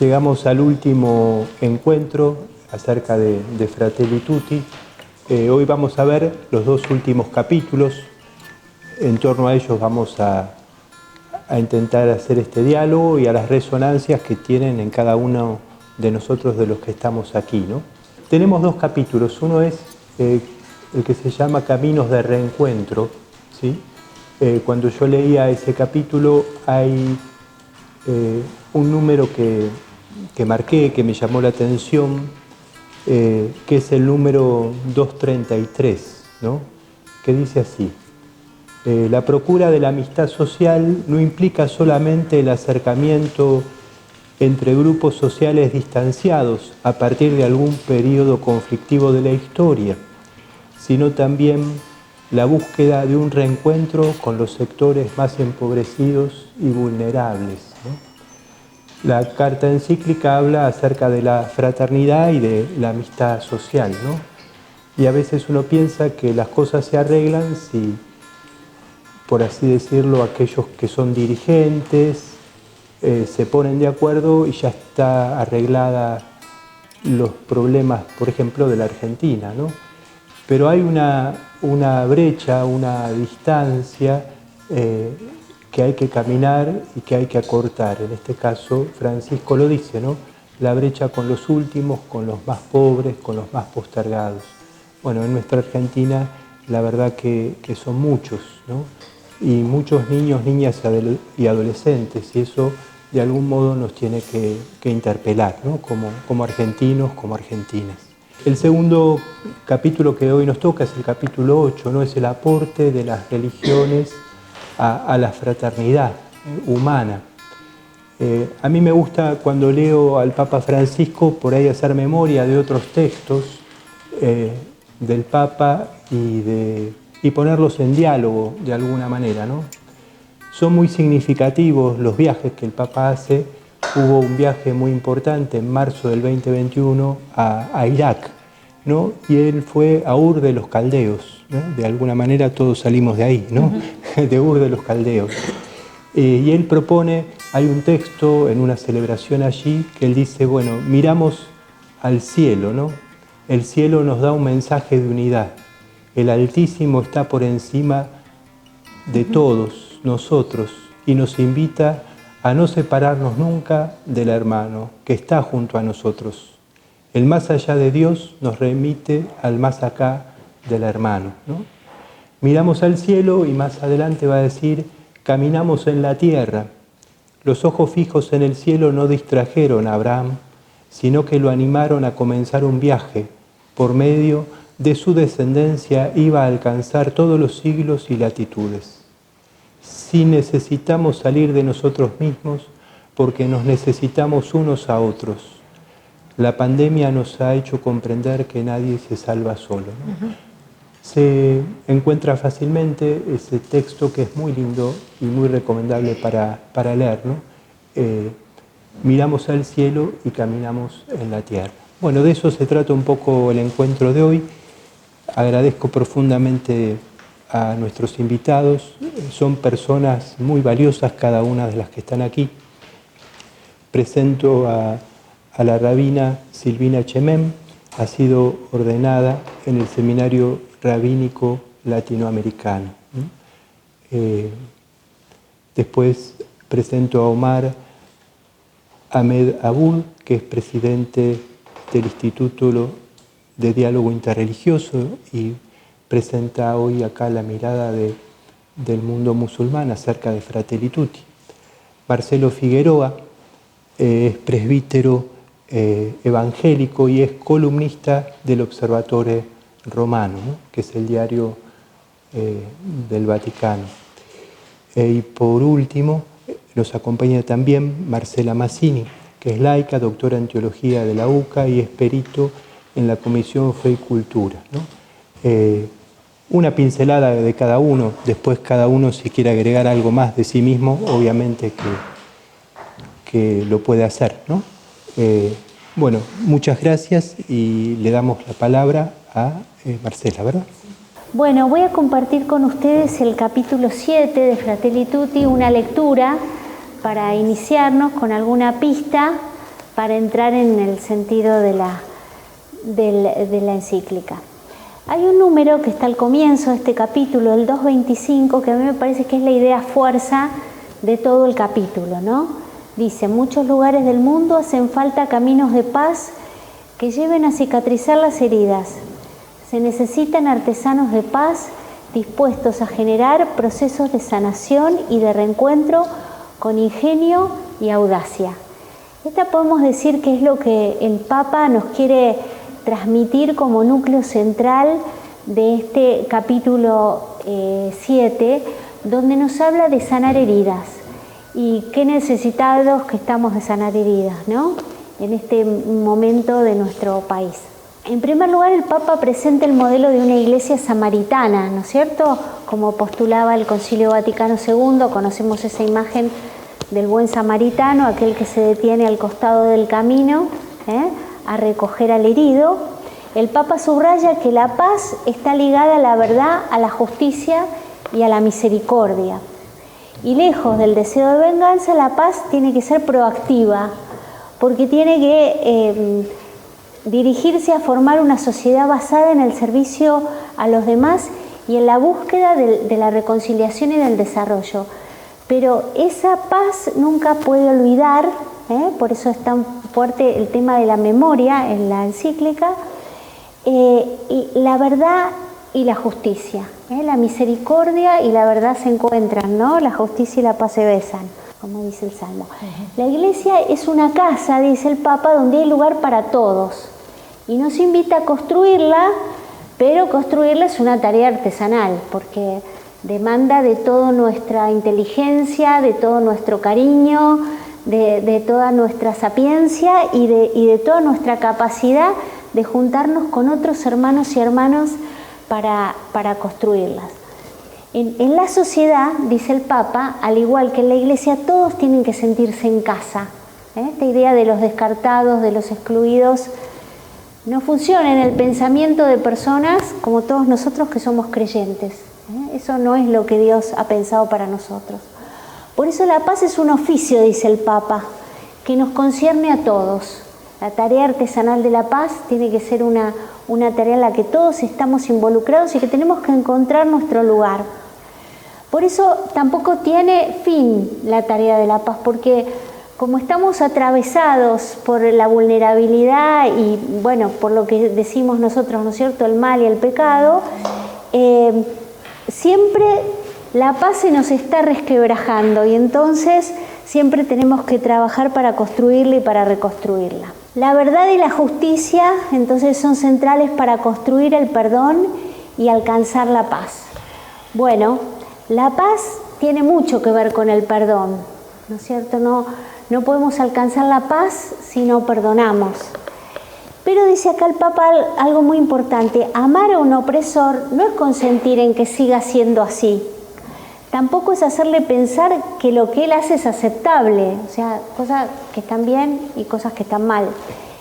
Llegamos al último encuentro acerca de Fratelli Tutti. Hoy vamos a ver los dos últimos capítulos. En torno a ellos vamos a intentar hacer este diálogo y a las resonancias que tienen en cada uno de nosotros, de los que estamos aquí, ¿no? Tenemos dos capítulos. Uno es el que se llama Caminos de Reencuentro, ¿sí? Cuando yo leía ese capítulo hay un número que marqué, que me llamó la atención, que es el número 233, ¿no? Que dice así: la procura de la amistad social no implica solamente el acercamiento entre grupos sociales distanciados a partir de algún periodo conflictivo de la historia, sino también la búsqueda de un reencuentro con los sectores más empobrecidos y vulnerables, ¿no? La carta encíclica habla acerca de la fraternidad y de la amistad social, ¿no? Y a veces uno piensa que las cosas se arreglan si, por así decirlo, aquellos que son dirigentes se ponen de acuerdo y ya está arreglada los problemas, por ejemplo, de la Argentina, ¿no? Pero hay una brecha, una distancia que hay que caminar y que hay que acortar. En este caso, Francisco lo dice, ¿no? La brecha con los últimos, con los más pobres, con los más postergados. Bueno, en nuestra Argentina la verdad que son muchos, ¿no? Y muchos niños, niñas y adolescentes, y eso de algún modo nos tiene que interpelar, ¿no? Como argentinos, como argentinas. El segundo capítulo que hoy nos toca es el capítulo 8, ¿no? Es el aporte de las religiones a la fraternidad humana. A mí me gusta, cuando leo al Papa Francisco, por ahí hacer memoria de otros textos del Papa y ponerlos en diálogo de alguna manera, ¿no? Son muy significativos los viajes que el Papa hace. Hubo un viaje muy importante en marzo del 2021 a Irak, ¿no? Y él fue a Ur de los Caldeos, ¿no? De alguna manera todos salimos de ahí, ¿no? De Ur de los Caldeos. Y él propone, hay un texto en una celebración allí que él dice, bueno, miramos al cielo, ¿no? El cielo nos da un mensaje de unidad. El Altísimo está por encima de todos nosotros y nos invita a no separarnos nunca del hermano que está junto a nosotros. El más allá de Dios nos remite al más acá del hermano, ¿no? Miramos al cielo y más adelante va a decir, caminamos en la tierra. Los ojos fijos en el cielo no distrajeron a Abraham, sino que lo animaron a comenzar un viaje. Por medio de su descendencia iba a alcanzar todos los siglos y latitudes. Sí necesitamos salir de nosotros mismos porque nos necesitamos unos a otros. La pandemia nos ha hecho comprender que nadie se salva solo, ¿no? Se encuentra fácilmente ese texto que es muy lindo y muy recomendable para leer, ¿no? Miramos al cielo y caminamos en la tierra. Bueno, de eso se trata un poco el encuentro de hoy. Agradezco profundamente a nuestros invitados. Son personas muy valiosas cada una de las que están aquí. Presento a la rabina Silvina Chemem. Ha sido ordenada en el Seminario Rabínico Latinoamericano. Después presento a Omar Ahmed Abul, que es presidente del Instituto de Diálogo Interreligioso y presenta hoy acá la mirada del mundo musulmán acerca de Fratelli Tutti. Marcelo Figueroa es presbítero evangélico y es columnista del Observatore Romano, ¿no? Que es el diario del Vaticano. Y por último, nos acompaña también Marcela Mazzini, que es laica, doctora en teología de la UCA y es perito en la Comisión Fe y Cultura, ¿no? Una pincelada de cada uno, después cada uno si quiere agregar algo más de sí mismo, obviamente que lo puede hacer, ¿no? Bueno, muchas gracias y le damos la palabra a Marcela, ¿verdad? Bueno, voy a compartir con ustedes el capítulo 7 de Fratelli Tutti, una lectura para iniciarnos con alguna pista para entrar en el sentido de la encíclica. Hay un número que está al comienzo de este capítulo, el 225, que a mí me parece que es la idea fuerza de todo el capítulo, ¿no? Dice: en muchos lugares del mundo hacen falta caminos de paz que lleven a cicatrizar las heridas. Se necesitan artesanos de paz dispuestos a generar procesos de sanación y de reencuentro con ingenio y audacia. Esta podemos decir que es lo que el Papa nos quiere transmitir como núcleo central de este capítulo 7, donde nos habla de sanar heridas y qué necesitados que estamos de sanar heridas, ¿no?, en este momento de nuestro país. En primer lugar, el Papa presenta el modelo de una iglesia samaritana, ¿no es cierto?, como postulaba el Concilio Vaticano II. Conocemos esa imagen del buen samaritano, aquel que se detiene al costado del camino a recoger al herido. El Papa subraya que la paz está ligada a la verdad, a la justicia y a la misericordia. Y lejos del deseo de venganza, la paz tiene que ser proactiva, porque tiene que dirigirse a formar una sociedad basada en el servicio a los demás y en la búsqueda de la reconciliación y del desarrollo. Pero esa paz nunca puede olvidar, por eso es tan fuerte el tema de la memoria en la encíclica, y la verdad y la justicia. La misericordia y la verdad se encuentran, ¿no? La justicia y la paz se besan, como dice el Salmo. La iglesia es una casa, dice el Papa, donde hay lugar para todos. Y nos invita a construirla, pero construirla es una tarea artesanal, porque demanda de toda nuestra inteligencia, de todo nuestro cariño, de toda nuestra sapiencia y de toda nuestra capacidad de juntarnos con otros hermanos y hermanas para construirlas. En la sociedad, dice el Papa, al igual que en la iglesia, todos tienen que sentirse en casa. Esta idea de los descartados, de los excluidos, no funciona en el pensamiento de personas como todos nosotros que somos creyentes. Eso no es lo que Dios ha pensado para nosotros. Por eso la paz es un oficio, dice el Papa, que nos concierne a todos. La tarea artesanal de la paz tiene que ser una tarea en la que todos estamos involucrados y que tenemos que encontrar nuestro lugar. Por eso tampoco tiene fin la tarea de la paz, porque como estamos atravesados por la vulnerabilidad y, bueno, por lo que decimos nosotros, ¿no es cierto?, el mal y el pecado, siempre la paz se nos está resquebrajando y entonces siempre tenemos que trabajar para construirla y para reconstruirla. La verdad y la justicia entonces son centrales para construir el perdón y alcanzar la paz. Bueno, la paz tiene mucho que ver con el perdón, ¿no es cierto? No podemos alcanzar la paz si no perdonamos. Pero dice acá el Papa algo muy importante: amar a un opresor no es consentir en que siga siendo así. Tampoco es hacerle pensar que lo que él hace es aceptable, o sea, cosas que están bien y cosas que están mal.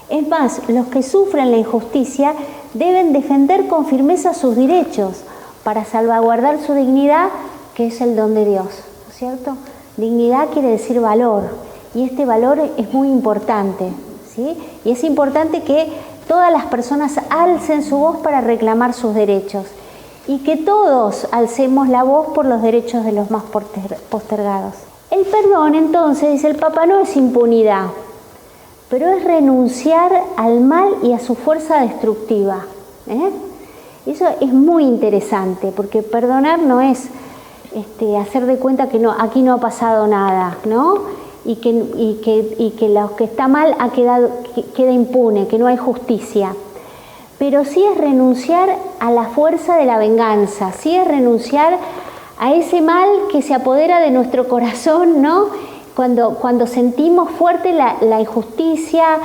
Es más, los que sufren la injusticia deben defender con firmeza sus derechos para salvaguardar su dignidad, que es el don de Dios, ¿no es cierto? Dignidad quiere decir valor, y este valor es muy importante, ¿sí? Y es importante que todas las personas alcen su voz para reclamar sus derechos y que todos alcemos la voz por los derechos de los más postergados. El perdón, entonces, dice el Papa, no es impunidad, pero es renunciar al mal y a su fuerza destructiva. Eso es muy interesante, porque perdonar no es hacer de cuenta que no, aquí no ha pasado nada, ¿no? Y que lo que está mal queda impune, que no hay justicia. Pero sí es renunciar a la fuerza de la venganza, sí es renunciar a ese mal que se apodera de nuestro corazón, ¿no? Cuando sentimos fuerte la injusticia,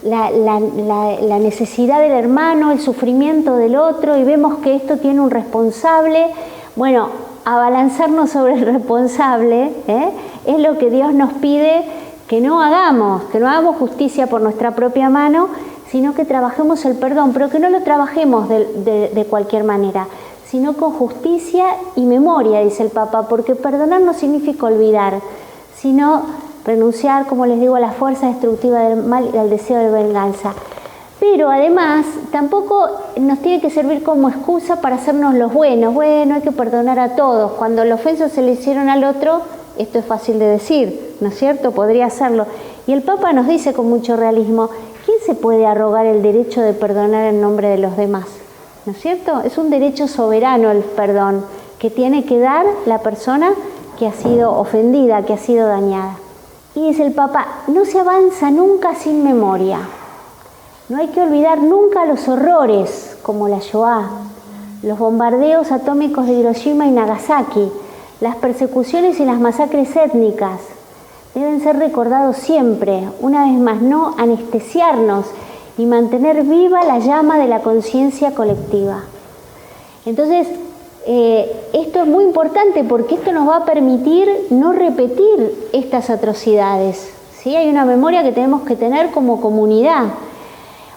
la necesidad del hermano, el sufrimiento del otro, y vemos que esto tiene un responsable, bueno, abalanzarnos sobre el responsable, es lo que Dios nos pide que no hagamos justicia por nuestra propia mano, sino que trabajemos el perdón, pero que no lo trabajemos de cualquier manera, sino con justicia y memoria, dice el Papa, porque perdonar no significa olvidar, sino renunciar, como les digo, a la fuerza destructiva del mal y al deseo de venganza. Pero además tampoco nos tiene que servir como excusa para hacernos los buenos. Bueno, hay que perdonar a todos. Cuando la ofensa se le hicieron al otro, esto es fácil de decir, ¿no es cierto? Podría hacerlo. Y el Papa nos dice con mucho realismo, ¿quién se puede arrogar el derecho de perdonar en nombre de los demás? ¿No es cierto? Es un derecho soberano el perdón que tiene que dar la persona que ha sido ofendida, que ha sido dañada. Y dice el Papa, no se avanza nunca sin memoria. No hay que olvidar nunca los horrores, como la Shoah, los bombardeos atómicos de Hiroshima y Nagasaki, las persecuciones y las masacres étnicas. Deben ser recordados siempre, una vez más, no anestesiarnos y mantener viva la llama de la conciencia colectiva. Entonces, esto es muy importante porque esto nos va a permitir no repetir estas atrocidades, ¿sí? Hay una memoria que tenemos que tener como comunidad.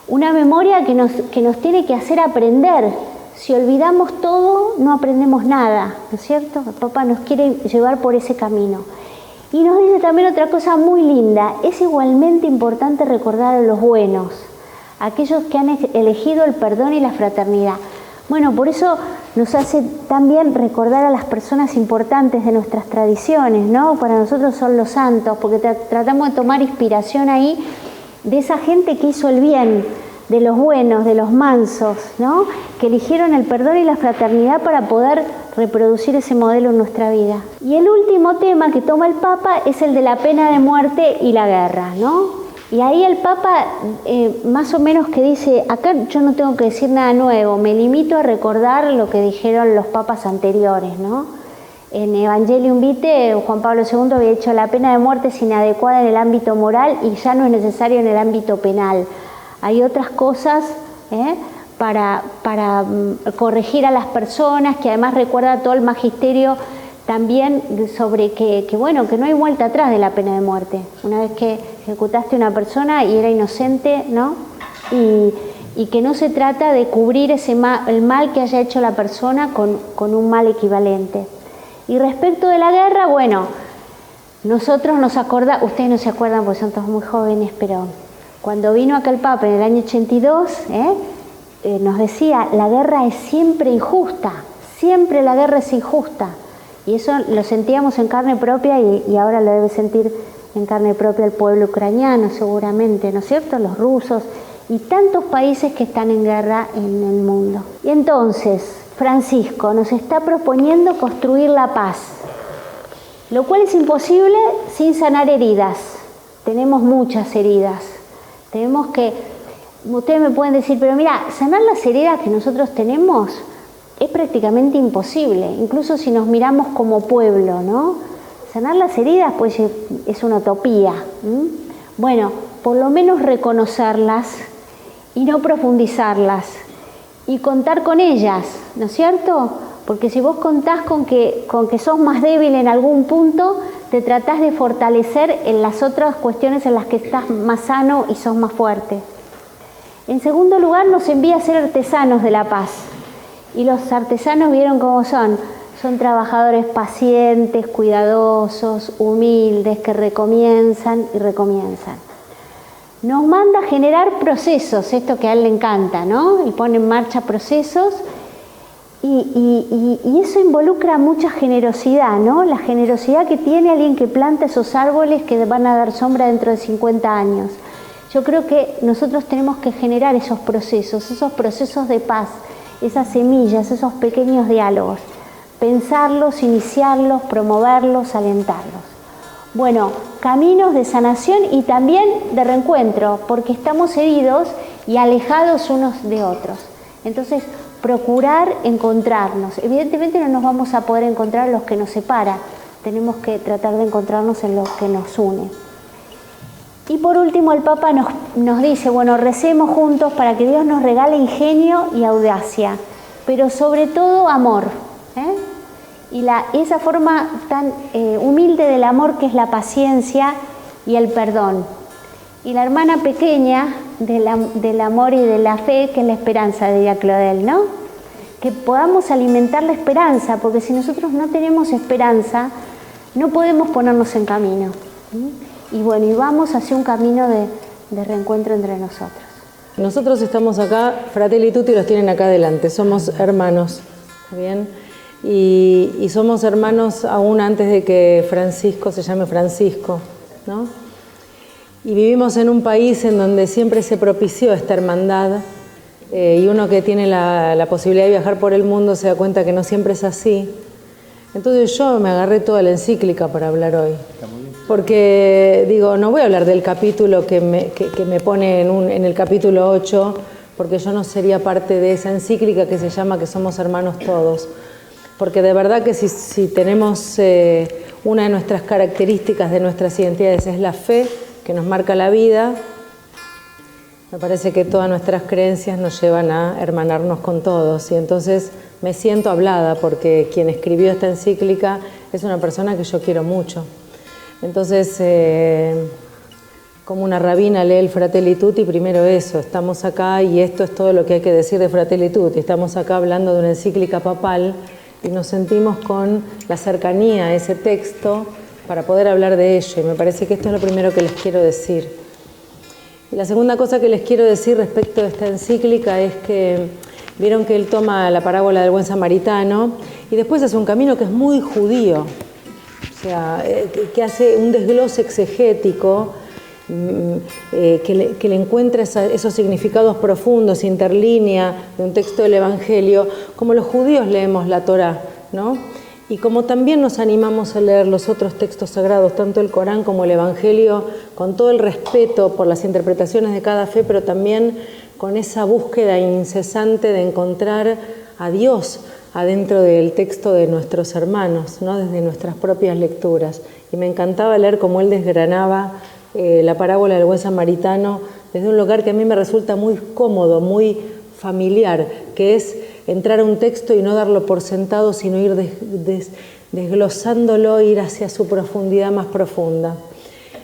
Una memoria que nos tiene que hacer aprender. Si olvidamos todo, no aprendemos nada, ¿no es cierto? El Papa nos quiere llevar por ese camino. Y nos dice también otra cosa muy linda. Es igualmente importante recordar a los buenos, aquellos que han elegido el perdón y la fraternidad. Bueno, por eso nos hace también recordar a las personas importantes de nuestras tradiciones, ¿no? Para nosotros son los santos, porque tratamos de tomar inspiración ahí de esa gente que hizo el bien, de los buenos, de los mansos, ¿no? Que eligieron el perdón y la fraternidad para poder reproducir ese modelo en nuestra vida. Y el último tema que toma el Papa es el de la pena de muerte y la guerra, ¿no? Y ahí el Papa más o menos que dice, acá yo no tengo que decir nada nuevo, me limito a recordar lo que dijeron los papas anteriores, ¿no? En Evangelium Vitae, Juan Pablo II había dicho la pena de muerte es inadecuada en el ámbito moral y ya no es necesario en el ámbito penal. Hay otras cosas para corregir a las personas, que además recuerda todo el magisterio también sobre que no hay vuelta atrás de la pena de muerte. Una vez que ejecutaste a una persona y era inocente, ¿no? Y que no se trata de cubrir el mal que haya hecho la persona con un mal equivalente. Y respecto de la guerra, bueno, nosotros nos acordamos, ustedes no se acuerdan porque son todos muy jóvenes, pero cuando vino acá el Papa en el año 82, nos decía, la guerra es siempre injusta, siempre la guerra es injusta. Y eso lo sentíamos en carne propia y ahora lo debe sentir en carne propia el pueblo ucraniano seguramente, ¿no es cierto? Los rusos y tantos países que están en guerra en el mundo. Y entonces, Francisco nos está proponiendo construir la paz, lo cual es imposible sin sanar heridas. Tenemos muchas heridas. Tenemos que, ustedes me pueden decir, pero mira, sanar las heridas que nosotros tenemos es prácticamente imposible, incluso si nos miramos como pueblo, ¿no? Sanar las heridas pues es una utopía. Bueno, por lo menos reconocerlas y no profundizarlas y contar con ellas, ¿no es cierto? Porque si vos contás con que sos más débil en algún punto, te tratás de fortalecer en las otras cuestiones en las que estás más sano y sos más fuerte. En segundo lugar, nos envía a ser artesanos de la paz. Y los artesanos vieron cómo son. Son trabajadores pacientes, cuidadosos, humildes, que recomienzan y recomienzan. Nos manda a generar procesos, esto que a él le encanta, ¿no? Y pone en marcha procesos y eso involucra mucha generosidad, ¿no? La generosidad que tiene alguien que planta esos árboles que van a dar sombra dentro de 50 años. Yo creo que nosotros tenemos que generar esos procesos de paz, esas semillas, esos pequeños diálogos, pensarlos, iniciarlos, promoverlos, alentarlos. Bueno, caminos de sanación y también de reencuentro, porque estamos heridos y alejados unos de otros. Entonces, procurar encontrarnos. Evidentemente no nos vamos a poder encontrar en los que nos separa, tenemos que tratar de encontrarnos en los que nos une. Y por último el Papa nos dice, bueno, recemos juntos para que Dios nos regale ingenio y audacia, pero sobre todo amor. Y esa forma tan humilde del amor que es la paciencia y el perdón. Y la hermana pequeña del amor y de la fe, que es la esperanza, diría Claudel, ¿no? Que podamos alimentar la esperanza, porque si nosotros no tenemos esperanza, no podemos ponernos en camino. y bueno, y vamos hacia un camino de reencuentro entre nosotros. Nosotros estamos acá, Fratelli Tutti los tienen acá adelante, somos hermanos, ¿está bien? Y somos hermanos aún antes de que Francisco se llame Francisco, ¿no? Y vivimos en un país en donde siempre se propició esta hermandad, y uno que tiene la posibilidad de viajar por el mundo se da cuenta que no siempre es así. Entonces yo me agarré toda la encíclica para hablar hoy. Porque digo, no voy a hablar del capítulo que me pone en el capítulo 8, porque yo no sería parte de esa encíclica que se llama Que somos hermanos todos. Porque de verdad que si tenemos una de nuestras características de nuestras identidades es la fe, que nos marca la vida, me parece que todas nuestras creencias nos llevan a hermanarnos con todos. Y entonces me siento hablada porque quien escribió esta encíclica es una persona que yo quiero mucho. Entonces, como una rabina lee el Fratelli Tutti, primero eso, estamos acá y esto es todo lo que hay que decir de Fratelli Tutti. Estamos acá hablando de una encíclica papal y nos sentimos con la cercanía a ese texto para poder hablar de ello. Y me parece que esto es lo primero que les quiero decir. Y la segunda cosa que les quiero decir respecto de esta encíclica es que vieron que él toma la parábola del buen samaritano y después hace un camino que es muy judío. O sea, que hace un desglose exegético, que le encuentra esos significados profundos, interlínea de un texto del Evangelio, como los judíos leemos la Torá, ¿no? Y como también nos animamos a leer los otros textos sagrados, tanto el Corán como el Evangelio, con todo el respeto por las interpretaciones de cada fe, pero también con esa búsqueda incesante de encontrar a Dios adentro del texto de nuestros hermanos, ¿no? Desde nuestras propias lecturas. Y me encantaba leer cómo él desgranaba la parábola del buen samaritano desde un lugar que a mí me resulta muy cómodo, muy familiar, que es entrar a un texto y no darlo por sentado, sino ir desglosándolo, ir hacia su profundidad más profunda.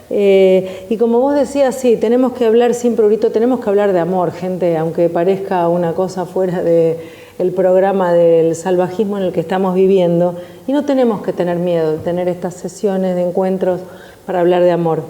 Y como vos decías, sí, tenemos que hablar sin prurito, tenemos que hablar de amor, gente, aunque parezca una cosa fuera del programa del salvajismo en el que estamos viviendo, y no tenemos que tener miedo de tener estas sesiones de encuentros para hablar de amor.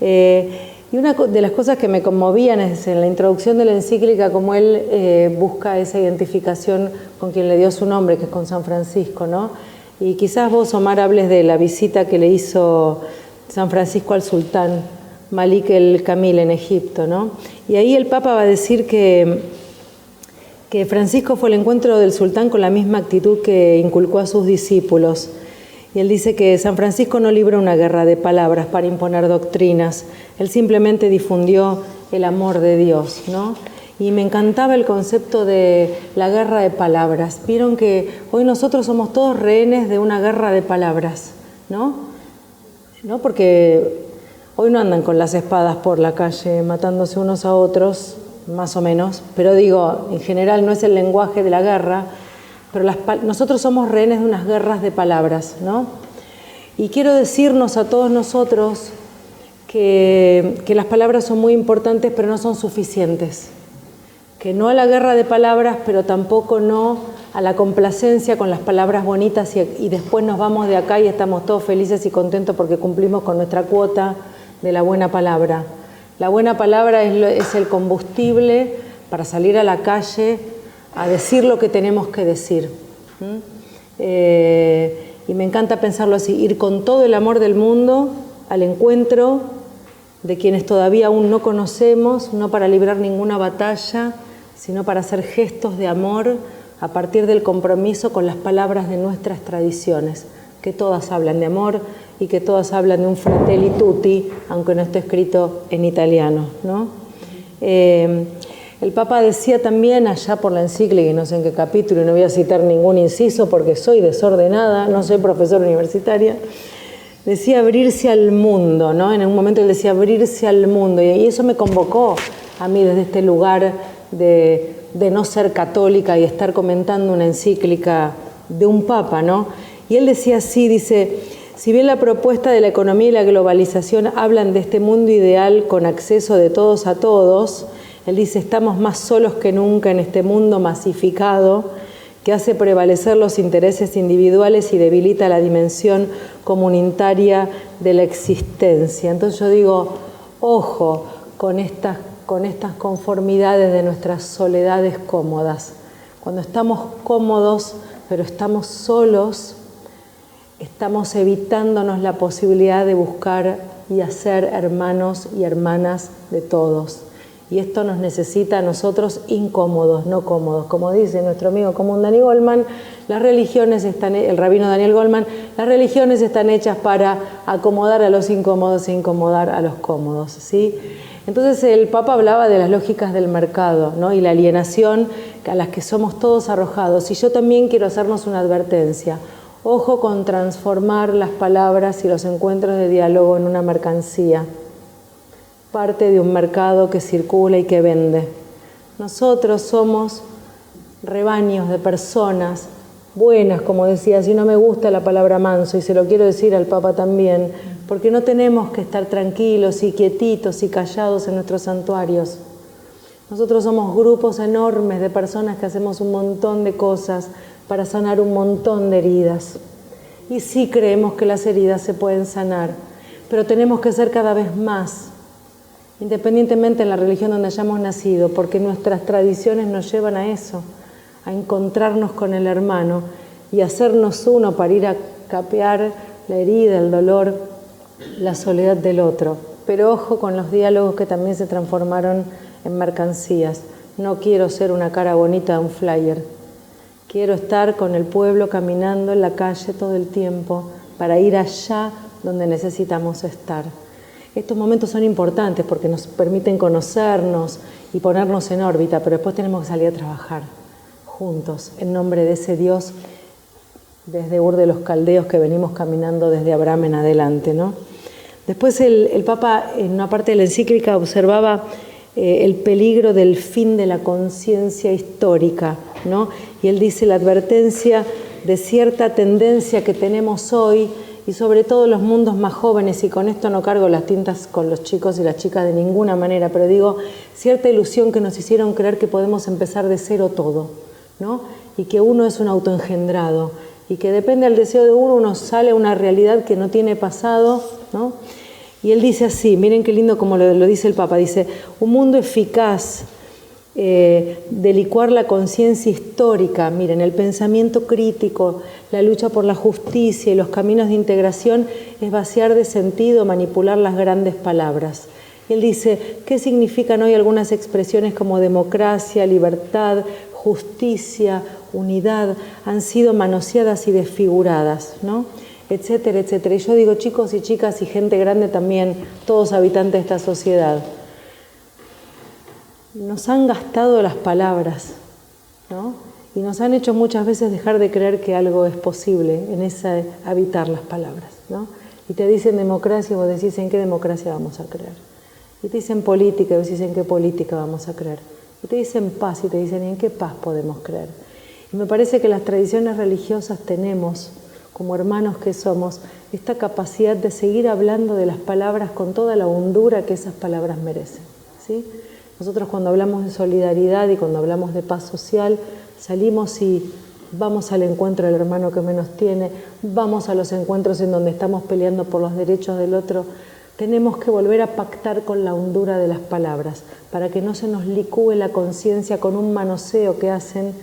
Y una de las cosas que me conmovían es en la introducción de la encíclica, como él busca esa identificación con quien le dio su nombre, que es con San Francisco, ¿no? Y quizás vos, Omar, hables de la visita que le hizo San Francisco al sultán Malik el Kamil en Egipto, ¿no? Y ahí el Papa va a decir que Francisco fue al encuentro del sultán con la misma actitud que inculcó a sus discípulos. Y él dice que San Francisco no libró una guerra de palabras para imponer doctrinas, él simplemente difundió el amor de Dios, ¿no? Y me encantaba el concepto de la guerra de palabras. Vieron que hoy nosotros somos todos rehenes de una guerra de palabras, ¿no? Porque hoy no andan con las espadas por la calle matándose unos a otros, más o menos, pero digo, en general no es el lenguaje de la guerra, pero nosotros somos rehenes de unas guerras de palabras, ¿no? Y quiero decirnos a todos nosotros que las palabras son muy importantes, pero no son suficientes. Que no a la guerra de palabras, pero tampoco no a la complacencia con las palabras bonitas y después nos vamos de acá y estamos todos felices y contentos porque cumplimos con nuestra cuota de la buena palabra. La buena palabra es el combustible para salir a la calle a decir lo que tenemos que decir. Y me encanta pensarlo así, ir con todo el amor del mundo al encuentro de quienes todavía aún no conocemos, no para librar ninguna batalla, sino para hacer gestos de amor a partir del compromiso con las palabras de nuestras tradiciones, que todas hablan de amor y que todas hablan de un Fratelli Tutti, aunque no esté escrito en italiano, ¿no? El Papa decía también allá por la encíclica, y no sé en qué capítulo, y no voy a citar ningún inciso porque soy desordenada, no soy profesora universitaria, decía abrirse al mundo, ¿no? En un momento él decía abrirse al mundo, y eso me convocó a mí desde este lugar de no ser católica y estar comentando una encíclica de un Papa, ¿no? Y él decía así, dice, si bien la propuesta de la economía y la globalización hablan de este mundo ideal con acceso de todos a todos, él dice, estamos más solos que nunca en este mundo masificado que hace prevalecer los intereses individuales y debilita la dimensión comunitaria de la existencia. Entonces yo digo, ojo con estas conformidades de nuestras soledades cómodas. Cuando estamos cómodos, pero estamos solos, estamos evitándonos la posibilidad de buscar y hacer hermanos y hermanas de todos. Y esto nos necesita a nosotros incómodos, no cómodos. Como dice nuestro amigo común Daniel Goleman, el rabino Daniel Goleman, las religiones están hechas para acomodar a los incómodos e incomodar a los cómodos, ¿sí? Entonces el Papa hablaba de las lógicas del mercado, ¿no? Y la alienación a las que somos todos arrojados. Y yo también quiero hacernos una advertencia. Ojo con transformar las palabras y los encuentros de diálogo en una mercancía, parte de un mercado que circula y que vende. Nosotros somos rebaños de personas buenas, como decía, si no me gusta la palabra manso, y se lo quiero decir al Papa también, porque no tenemos que estar tranquilos y quietitos y callados en nuestros santuarios. Nosotros somos grupos enormes de personas que hacemos un montón de cosas para sanar un montón de heridas. Y sí creemos que las heridas se pueden sanar, pero tenemos que ser cada vez más, independientemente en la religión donde hayamos nacido, porque nuestras tradiciones nos llevan a eso, a encontrarnos con el hermano y hacernos uno para ir a capear la herida, el dolor, la soledad del otro. Pero ojo con los diálogos que también se transformaron en mercancías. No quiero ser una cara bonita de un flyer. Quiero estar con el pueblo caminando en la calle todo el tiempo para ir allá donde necesitamos estar. Estos momentos son importantes porque nos permiten conocernos y ponernos en órbita, pero después tenemos que salir a trabajar juntos en nombre de ese Dios desde Ur de los Caldeos que venimos caminando desde Abraham en adelante, ¿no? Después el Papa en una parte de la encíclica observaba el peligro del fin de la conciencia histórica, ¿no? Y él dice la advertencia de cierta tendencia que tenemos hoy y sobre todo los mundos más jóvenes, y con esto no cargo las tintas con los chicos y las chicas de ninguna manera, pero digo, cierta ilusión que nos hicieron creer que podemos empezar de cero todo, ¿no? Y que uno es un autoengendrado y que depende del deseo de uno sale a una realidad que no tiene pasado, ¿no? Y él dice así, miren qué lindo como lo dice el Papa, dice, un mundo eficaz de licuar la conciencia histórica, miren, el pensamiento crítico, la lucha por la justicia y los caminos de integración es vaciar de sentido, manipular las grandes palabras. Y él dice, ¿qué significan hoy algunas expresiones como democracia, libertad, justicia, unidad? Han sido manoseadas y desfiguradas, ¿no? Etcétera, etcétera. Y yo digo, chicos y chicas y gente grande también, todos habitantes de esta sociedad, nos han gastado las palabras, ¿no? Y nos han hecho muchas veces dejar de creer que algo es posible en esa habitar las palabras, ¿no? Y te dicen democracia y vos decís en qué democracia vamos a creer. Y te dicen política y vos decís en qué política vamos a creer. Y te dicen paz y te dicen en qué paz podemos creer. Y me parece que las tradiciones religiosas tenemos, como hermanos que somos, esta capacidad de seguir hablando de las palabras con toda la hondura que esas palabras merecen, ¿sí? Nosotros cuando hablamos de solidaridad y cuando hablamos de paz social, salimos y vamos al encuentro del hermano que menos tiene, vamos a los encuentros en donde estamos peleando por los derechos del otro. Tenemos que volver a pactar con la hondura de las palabras para que no se nos licúe la conciencia con un manoseo que hacen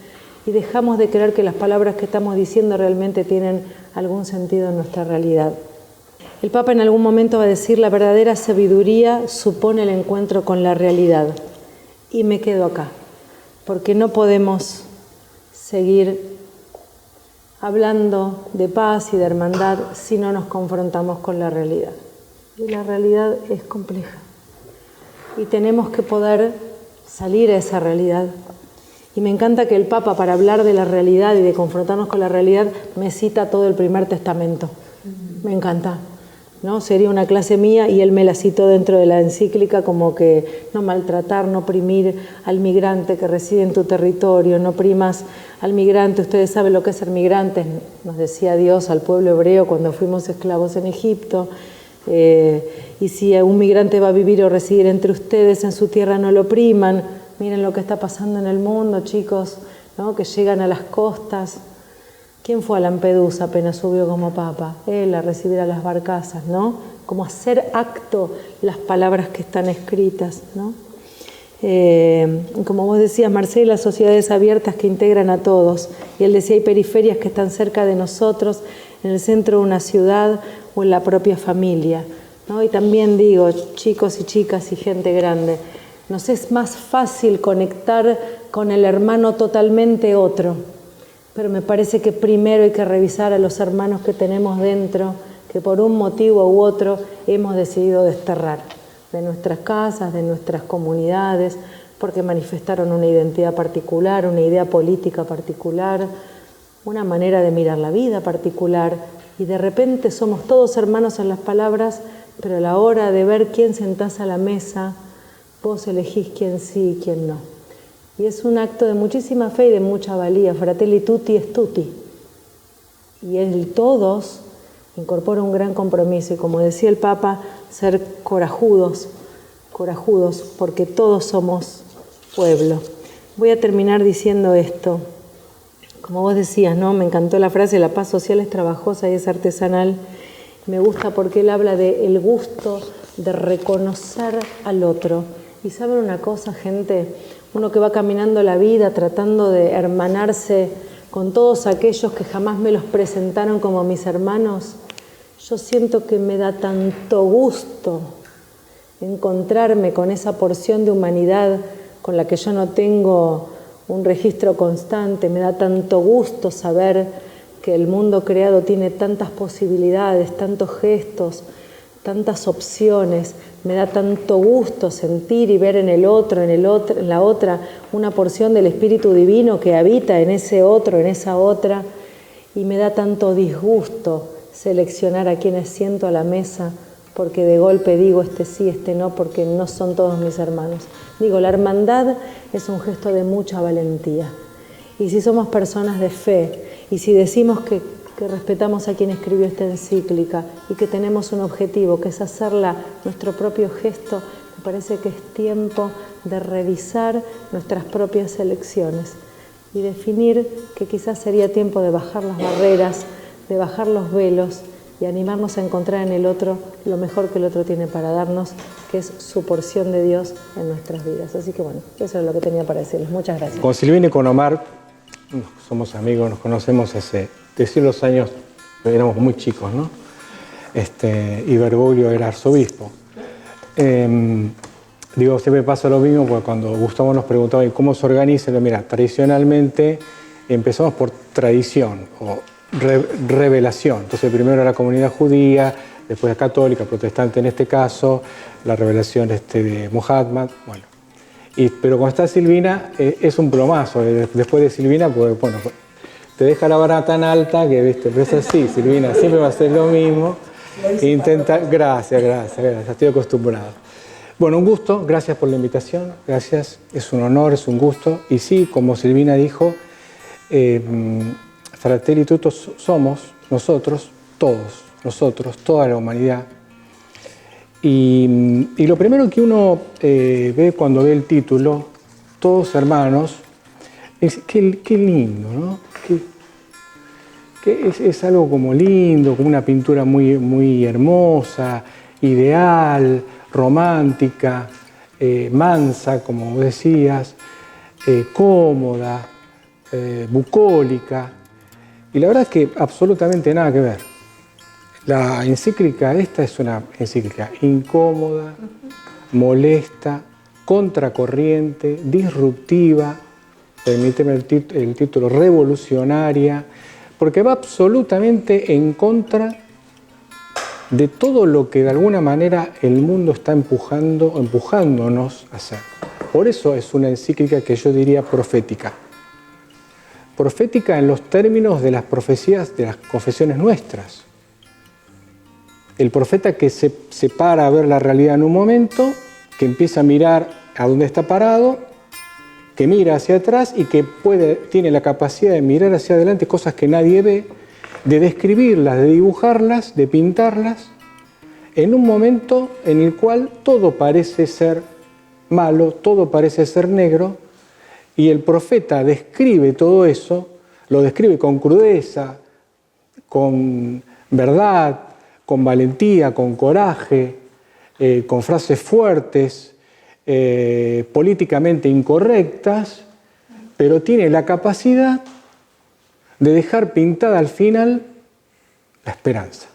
y dejamos de creer que las palabras que estamos diciendo realmente tienen algún sentido en nuestra realidad. El Papa en algún momento va a decir, la verdadera sabiduría supone el encuentro con la realidad. Y me quedo acá, porque no podemos seguir hablando de paz y de hermandad si no nos confrontamos con la realidad. Y la realidad es compleja. Y tenemos que poder salir a esa realidad. Y me encanta que el Papa, para hablar de la realidad y de confrontarnos con la realidad, me cita todo el Primer Testamento. Me encanta, ¿no? Sería una clase mía y él me la citó dentro de la encíclica como que no maltratar, no oprimir al migrante que reside en tu territorio, no oprimas al migrante. Ustedes saben lo que es ser migrantes, nos decía Dios al pueblo hebreo cuando fuimos esclavos en Egipto. Y si un migrante va a vivir o residir entre ustedes en su tierra, no lo opriman. Miren lo que está pasando en el mundo, chicos, ¿no? Que llegan a las costas. ¿Quién fue a Lampedusa apenas subió como papa? Él, a recibir a las barcazas, ¿no? Como hacer acto las palabras que están escritas, ¿no? Como vos decías, Marcela, sociedades abiertas que integran a todos. Y él decía, hay periferias que están cerca de nosotros, en el centro de una ciudad o en la propia familia, ¿no? Y también digo, chicos y chicas y gente grande, nos es más fácil conectar con el hermano totalmente otro, pero me parece que primero hay que revisar a los hermanos que tenemos dentro, que por un motivo u otro hemos decidido desterrar de nuestras casas, de nuestras comunidades, porque manifestaron una identidad particular, una idea política particular, una manera de mirar la vida particular, y de repente somos todos hermanos en las palabras, pero a la hora de ver quién sentás a la mesa, vos elegís quién sí y quién no. Y es un acto de muchísima fe y de mucha valía. Fratelli tutti est tutti. Y el todos incorpora un gran compromiso. Y como decía el Papa, ser corajudos, porque todos somos pueblo. Voy a terminar diciendo esto. Como vos decías, ¿no? Me encantó la frase, la paz social es trabajosa y es artesanal. Me gusta porque él habla del gusto de reconocer al otro. Y ¿saben una cosa, gente? Uno que va caminando la vida tratando de hermanarse con todos aquellos que jamás me los presentaron como mis hermanos, yo siento que me da tanto gusto encontrarme con esa porción de humanidad con la que yo no tengo un registro constante. Me da tanto gusto saber que el mundo creado tiene tantas posibilidades, tantos gestos, tantas opciones. Me da tanto gusto sentir y ver en el otro, en la otra, una porción del Espíritu Divino que habita en ese otro, en esa otra. Y me da tanto disgusto seleccionar a quienes siento a la mesa, porque de golpe digo este sí, este no, porque no son todos mis hermanos. Digo, la hermandad es un gesto de mucha valentía. Y si somos personas de fe, y si decimos que respetamos a quien escribió esta encíclica y que tenemos un objetivo, que es hacerla nuestro propio gesto, me parece que es tiempo de revisar nuestras propias elecciones y definir que quizás sería tiempo de bajar las barreras, de bajar los velos y animarnos a encontrar en el otro lo mejor que el otro tiene para darnos, que es su porción de Dios en nuestras vidas. Así que bueno, eso es lo que tenía para decirles. Muchas gracias. Con Silvina y con Omar somos amigos, nos conocemos hace, decir los años, éramos muy chicos, ¿no? Y Bergoglio era arzobispo. Digo, siempre pasa lo mismo, porque cuando Gustavo nos preguntaba ¿y cómo se organiza? Mira, tradicionalmente empezamos por tradición o revelación. Entonces primero la comunidad judía, después la católica, protestante en este caso, la revelación de Muhammad, bueno. Pero cuando está Silvina es un plomazo, después de Silvina, pues bueno, te deja la vara tan alta que, ¿viste? Pero es así, Silvina siempre va a ser lo mismo. Intenta, gracias, estoy acostumbrado. Bueno, un gusto, gracias por la invitación, gracias, es un honor, es un gusto. Y sí, como Silvina dijo, Fratelli tutti somos nosotros, toda la humanidad. Y lo primero que uno ve cuando ve el título, todos hermanos, es qué lindo, ¿no? Es algo como lindo, como una pintura muy hermosa, ideal, romántica, mansa, como vos decías, cómoda, bucólica. Y la verdad es que absolutamente nada que ver. La encíclica esta es una encíclica incómoda, molesta, contracorriente, disruptiva, permíteme el título, revolucionaria, porque va absolutamente en contra de todo lo que de alguna manera el mundo está empujándonos a hacer. Por eso es una encíclica que yo diría profética. Profética en los términos de las profecías de las confesiones nuestras. El profeta que se para a ver la realidad en un momento, que empieza a mirar a dónde está parado, que mira hacia atrás y que tiene la capacidad de mirar hacia adelante cosas que nadie ve, de describirlas, de dibujarlas, de pintarlas, en un momento en el cual todo parece ser malo, todo parece ser negro, y el profeta describe todo eso lo describe con crudeza, con verdad, con valentía, con coraje, con frases fuertes, políticamente incorrectas, pero tiene la capacidad de dejar pintada al final la esperanza.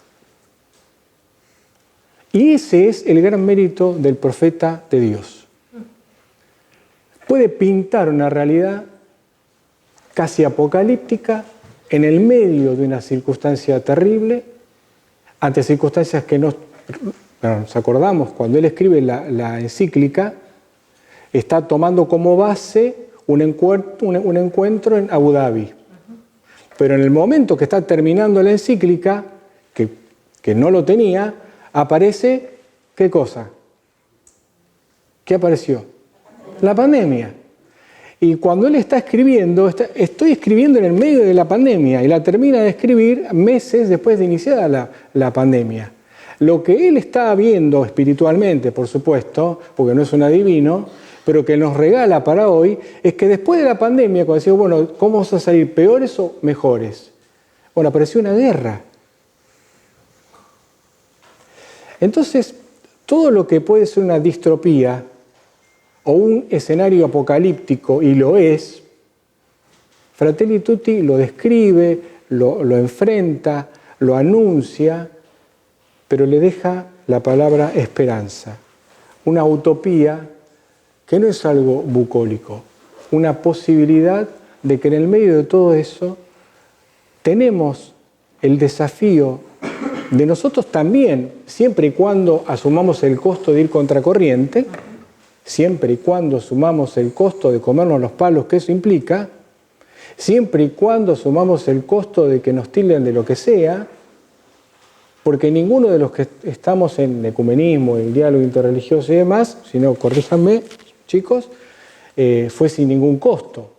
Y ese es el gran mérito del profeta de Dios. Puede pintar una realidad casi apocalíptica en el medio de una circunstancia terrible, ante circunstancias que nos acordamos, cuando él escribe la encíclica, está tomando como base un encuentro en Abu Dhabi. Pero en el momento que está terminando la encíclica, que no lo tenía, aparece, ¿qué cosa? ¿Qué apareció? La pandemia. Y cuando él está escribiendo, estoy escribiendo en el medio de la pandemia, y la termina de escribir meses después de iniciada la pandemia. Lo que él está viendo espiritualmente, por supuesto, porque no es un adivino, pero que nos regala para hoy, es que después de la pandemia, cuando decimos, bueno, ¿cómo vamos a salir? ¿Peores o mejores? Bueno, apareció una guerra. Entonces, todo lo que puede ser una distopía o un escenario apocalíptico, y lo es, Fratelli Tutti lo describe, lo enfrenta, lo anuncia, pero le deja la palabra esperanza, una utopía que no es algo bucólico, una posibilidad de que en el medio de todo eso tenemos el desafío de nosotros también, siempre y cuando asumamos el costo de ir contracorriente, siempre y cuando asumamos el costo de comernos los palos que eso implica, siempre y cuando asumamos el costo de que nos tilden de lo que sea, porque ninguno de los que estamos en ecumenismo, en diálogo interreligioso y demás, si no, corríjanme, chicos, fue sin ningún costo.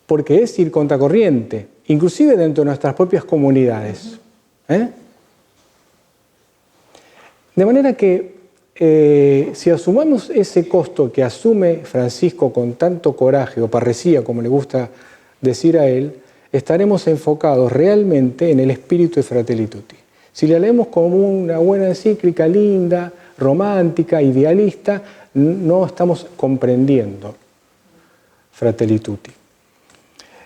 Porque es ir contracorriente, inclusive dentro de nuestras propias comunidades. De manera que si asumamos ese costo que asume Francisco con tanto coraje o parresía, como le gusta decir a él, estaremos enfocados realmente en el espíritu de Fratelli Tutti. Si la leemos como una buena encíclica, linda, romántica, idealista, no estamos comprendiendo Fratelli Tutti.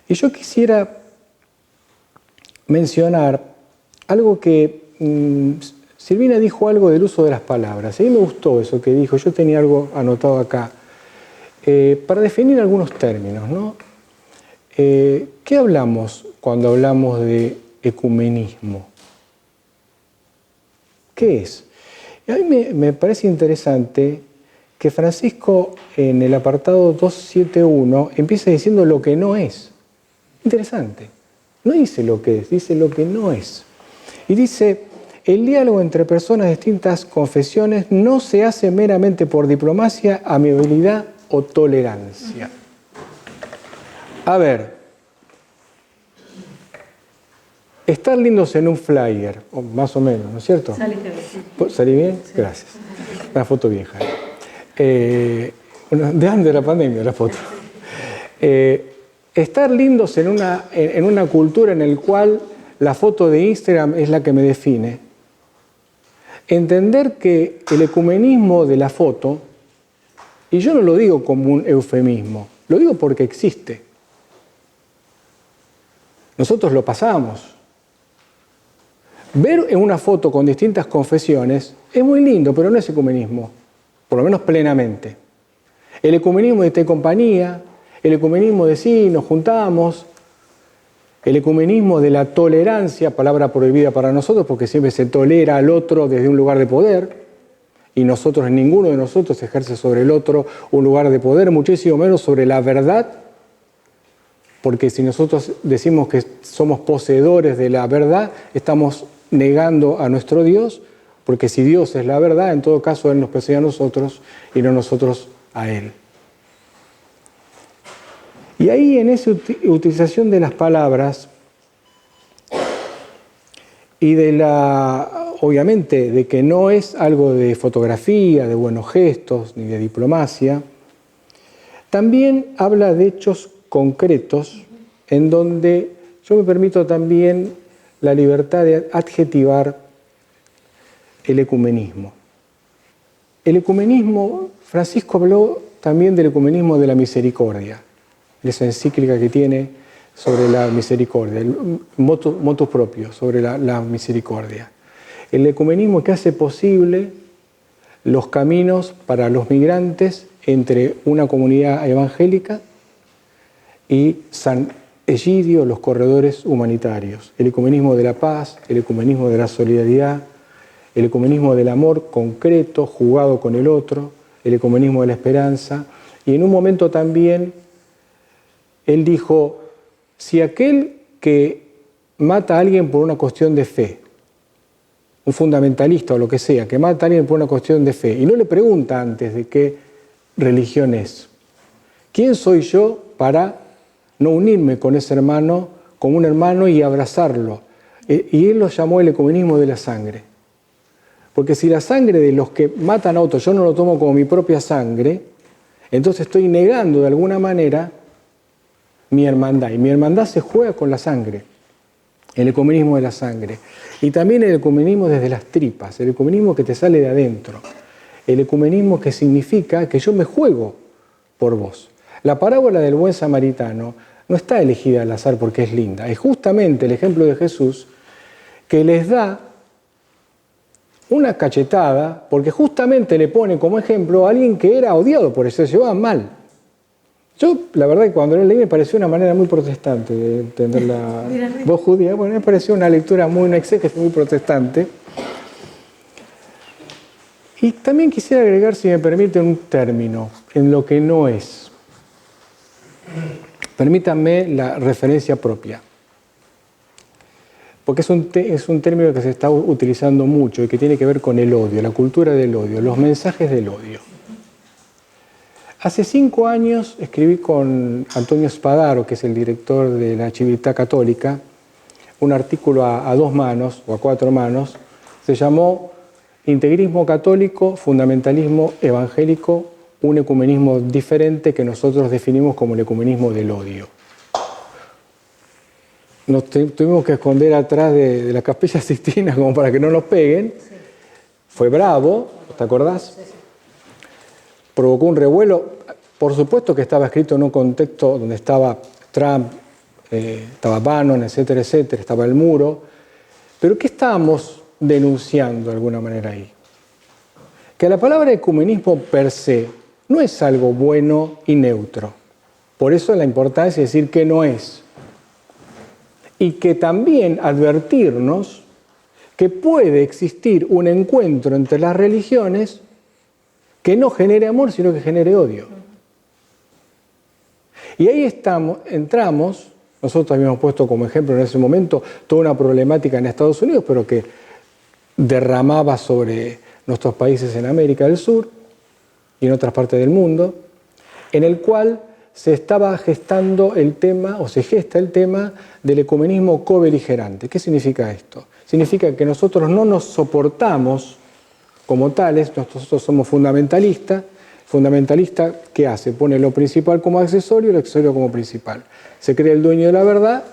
Y yo quisiera mencionar algo que Silvina dijo, algo del uso de las palabras. A mí me gustó eso que dijo, yo tenía algo anotado acá, para definir algunos términos, ¿no? ¿Qué hablamos cuando hablamos de ecumenismo? ¿Qué es? A mí me parece interesante que Francisco en el apartado 271 empieza diciendo lo que no es. Interesante. No dice lo que es, dice lo que no es. Y dice, el diálogo entre personas de distintas confesiones no se hace meramente por diplomacia, amabilidad o tolerancia. A ver, estar lindos en un flyer, o más o menos, ¿no es cierto? Saliste bien. ¿Salí bien? Sí. Gracias. Una foto vieja. De antes de la pandemia, la foto. Estar lindos en una cultura en la cual la foto de Instagram es la que me define. Entender que el ecumenismo de la foto, y yo no lo digo como un eufemismo, lo digo porque existe. Nosotros lo pasamos. Ver en una foto con distintas confesiones es muy lindo, pero no es ecumenismo, por lo menos plenamente. El ecumenismo de té compañía, el ecumenismo de sí, nos juntamos, el ecumenismo de la tolerancia, palabra prohibida para nosotros porque siempre se tolera al otro desde un lugar de poder y ninguno de nosotros ejerce sobre el otro un lugar de poder, muchísimo menos sobre la verdad, porque si nosotros decimos que somos poseedores de la verdad, estamos negando a nuestro Dios, porque si Dios es la verdad, en todo caso Él nos posee a nosotros y no nosotros a Él. Y ahí en esa utilización de las palabras y obviamente, de que no es algo de fotografía, de buenos gestos, ni de diplomacia, también habla de hechos concretos en donde yo me permito también la libertad de adjetivar el ecumenismo. El ecumenismo, Francisco habló también del ecumenismo de la misericordia, esa encíclica que tiene sobre la misericordia, el motus propio, sobre la misericordia. El ecumenismo que hace posible los caminos para los migrantes entre una comunidad evangélica y San Egidio, los corredores humanitarios. El ecumenismo de la paz, el ecumenismo de la solidaridad, el ecumenismo del amor concreto, jugado con el otro, el ecumenismo de la esperanza. Y en un momento también él dijo, si aquel que mata a alguien por una cuestión de fe, un fundamentalista o lo que sea, que mata a alguien por una cuestión de fe, y no le pregunta antes de qué religión es, ¿quién soy yo para no unirme con ese hermano como un hermano y abrazarlo? Y él lo llamó el ecumenismo de la sangre. Porque si la sangre de los que matan a otros yo no lo tomo como mi propia sangre, entonces estoy negando de alguna manera mi hermandad. Y mi hermandad se juega con la sangre, el ecumenismo de la sangre. Y también el ecumenismo desde las tripas, el ecumenismo que te sale de adentro. El ecumenismo que significa que yo me juego por vos. La parábola del buen samaritano no está elegida al azar porque es linda. Es justamente el ejemplo de Jesús que les da una cachetada porque justamente le pone como ejemplo a alguien que era odiado por eso, se llevaban mal. Yo, la verdad, que cuando lo leí me pareció una manera muy protestante de entender la voz judía. Bueno, me pareció una lectura una exégesis muy protestante. Y también quisiera agregar, si me permiten, un término en lo que no es. Permítanme la referencia propia. Porque es un término que se está utilizando mucho y que tiene que ver con el odio, la cultura del odio, los mensajes del odio. Hace 5 años escribí con Antonio Spadaro, que es el director de la Civiltà Católica, un artículo a 2 manos o a 4 manos. Se llamó Integrismo católico, fundamentalismo evangélico, un ecumenismo diferente que nosotros definimos como el ecumenismo del odio. Nos tuvimos que esconder atrás de la Capilla Sixtina como para que no nos peguen. Sí. Fue bravo, ¿te acordás? Sí. Provocó un revuelo. Por supuesto que estaba escrito en un contexto donde estaba Trump, estaba Bannon, etcétera, etcétera, estaba el muro. Pero ¿qué estábamos denunciando de alguna manera ahí? Que la palabra ecumenismo per se no es algo bueno y neutro. Por eso la importancia de decir que no es. Y que también advertirnos que puede existir un encuentro entre las religiones que no genere amor, sino que genere odio. Y ahí entramos, nosotros habíamos puesto como ejemplo en ese momento toda una problemática en Estados Unidos, pero que derramaba sobre nuestros países en América del Sur y en otras partes del mundo, en el cual se estaba gestando el tema, o se gesta el tema del ecumenismo cobeligerante. ¿Qué significa esto? Significa que nosotros no nos soportamos como tales, nosotros somos fundamentalistas. Fundamentalista, ¿qué hace? Pone lo principal como accesorio y lo accesorio como principal. Se cree el dueño de la verdad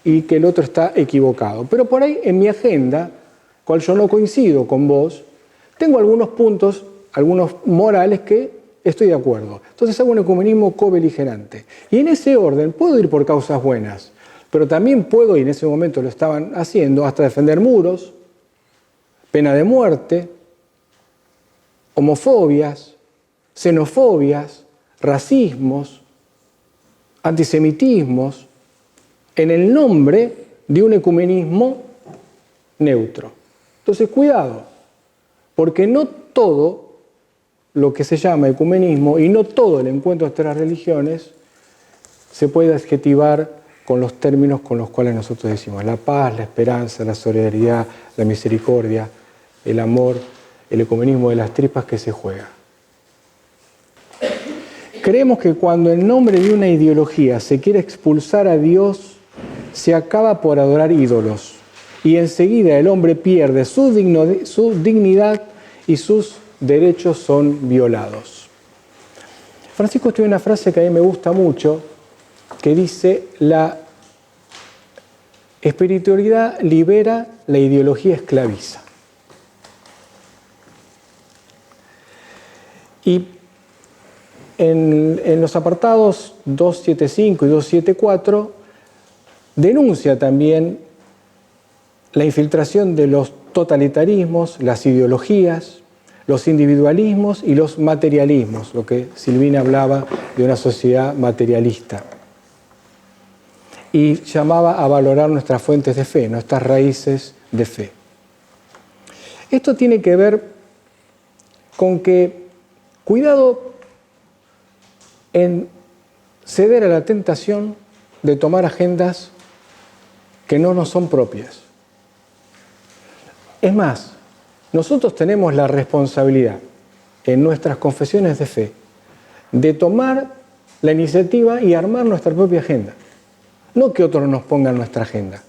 y que el otro está equivocado. Pero por ahí, en mi agenda, cual yo no coincido con vos, tengo algunos puntos, algunos morales que estoy de acuerdo. Entonces hago un ecumenismo cobeligerante. Y en ese orden puedo ir por causas buenas, pero también puedo, y en ese momento lo estaban haciendo, hasta defender muros, pena de muerte, homofobias, xenofobias, racismos, antisemitismos, en el nombre de un ecumenismo neutro. Entonces, cuidado, porque no todo lo que se llama ecumenismo y no todo el encuentro entre las religiones se puede adjetivar con los términos con los cuales nosotros decimos la paz, la esperanza, la solidaridad, la misericordia, el amor, el ecumenismo de las tripas que se juega. Creemos que cuando en nombre de una ideología se quiere expulsar a Dios, se acaba por adorar ídolos y enseguida el hombre pierde su dignidad y sus derechos son violados. Francisco tiene una frase que a mí me gusta mucho, que dice: la espiritualidad libera, la ideología esclaviza. Y en los apartados 275 y 274 denuncia también la infiltración de los totalitarismos, las ideologías, los individualismos y los materialismos, lo que Silvina hablaba de una sociedad materialista. Y llamaba a valorar nuestras fuentes de fe, nuestras raíces de fe. Esto tiene que ver con que cuidado en ceder a la tentación de tomar agendas que no nos son propias. Es más, nosotros tenemos la responsabilidad en nuestras confesiones de fe de tomar la iniciativa y armar nuestra propia agenda. No que otros nos pongan nuestra agenda.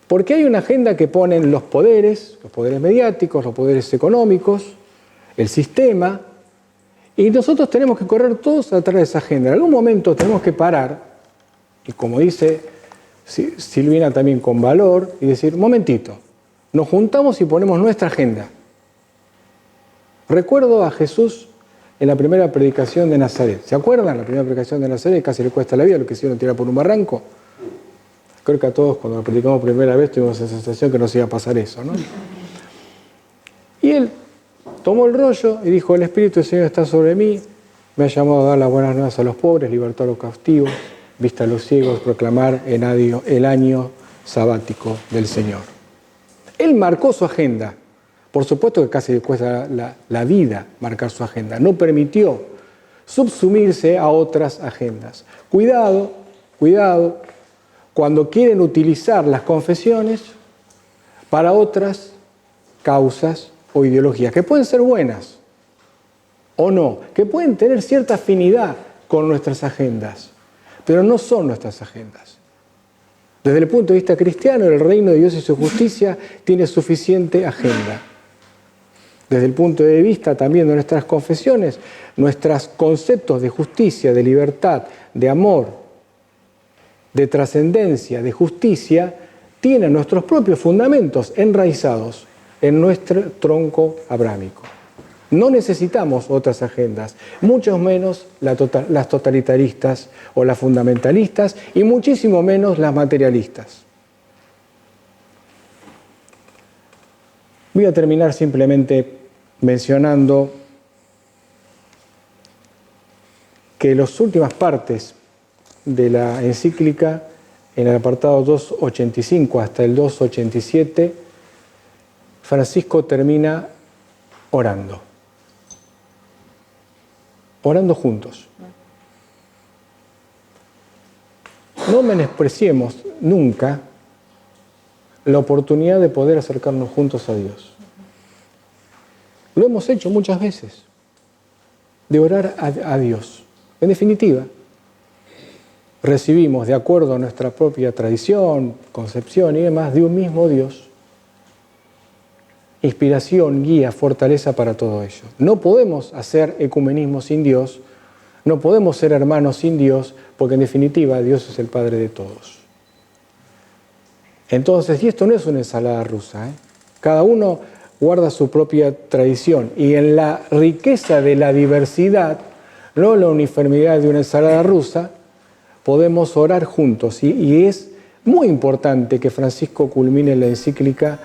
Porque hay una agenda que ponen los poderes mediáticos, los poderes económicos, el sistema, y nosotros tenemos que correr todos atrás de esa agenda. En algún momento tenemos que parar, y como dice Silvina también con valor, y decir: un momentito, nos juntamos y ponemos nuestra agenda. Recuerdo a Jesús en la primera predicación de Nazaret. ¿Se acuerdan? La primera predicación de Nazaret casi le cuesta la vida, lo que hicieron tirar por un barranco. Creo que a todos cuando lo predicamos por primera vez tuvimos esa sensación que nos iba a pasar eso, ¿no? Y él tomó el rollo y dijo: el Espíritu del Señor está sobre mí, me ha llamado a dar las buenas nuevas a los pobres, libertar a los cautivos, vista a los ciegos, proclamar el año sabático del Señor. Él marcó su agenda. Por supuesto que casi le cuesta la vida marcar su agenda. No permitió subsumirse a otras agendas. Cuidado, cuidado, cuando quieren utilizar las confesiones para otras causas o ideologías, que pueden ser buenas o no, que pueden tener cierta afinidad con nuestras agendas, pero no son nuestras agendas. Desde el punto de vista cristiano, el reino de Dios y su justicia tiene suficiente agenda. Desde el punto de vista también de nuestras confesiones, nuestros conceptos de justicia, de libertad, de amor, de trascendencia, de justicia, tienen nuestros propios fundamentos enraizados en nuestro tronco abrámico. No necesitamos otras agendas, mucho menos las totalitaristas o las fundamentalistas, y muchísimo menos las materialistas. Voy a terminar simplemente mencionando que las últimas partes de la encíclica, en el apartado 285 hasta el 287, Francisco termina orando juntos. No menospreciemos nunca la oportunidad de poder acercarnos juntos a Dios. Lo hemos hecho muchas veces, de orar a Dios. En definitiva, recibimos, de acuerdo a nuestra propia tradición, concepción y demás, de un mismo Dios, inspiración, guía, fortaleza para todo ello. No podemos hacer ecumenismo sin Dios, no podemos ser hermanos sin Dios, porque en definitiva Dios es el Padre de todos. Entonces, y esto no es una ensalada rusa, cada uno guarda su propia tradición, y en la riqueza de la diversidad, no la uniformidad de una ensalada rusa, podemos orar juntos. Y es muy importante que Francisco culmine la encíclica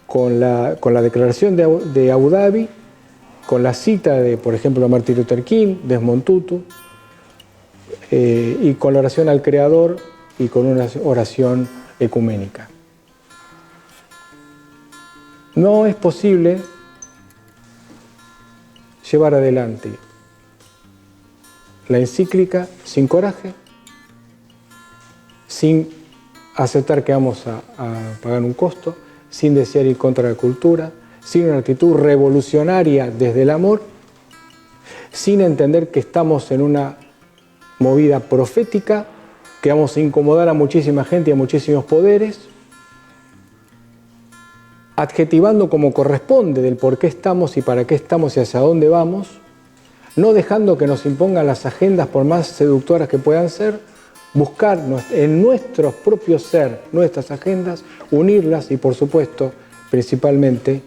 con la declaración de Abu Dhabi, con la cita de, por ejemplo, Martin Luther King, Desmond Tutu, y con la oración al Creador y con una oración ecuménica. No es posible llevar adelante la encíclica sin coraje, sin aceptar que vamos a pagar un costo, sin desear ir contra la cultura, sin una actitud revolucionaria desde el amor, sin entender que estamos en una movida profética, que vamos a incomodar a muchísima gente y a muchísimos poderes, adjetivando como corresponde del por qué estamos y para qué estamos y hacia dónde vamos, no dejando que nos impongan las agendas por más seductoras que puedan ser, buscar en nuestro propio ser nuestras agendas, unirlas y por supuesto, principalmente,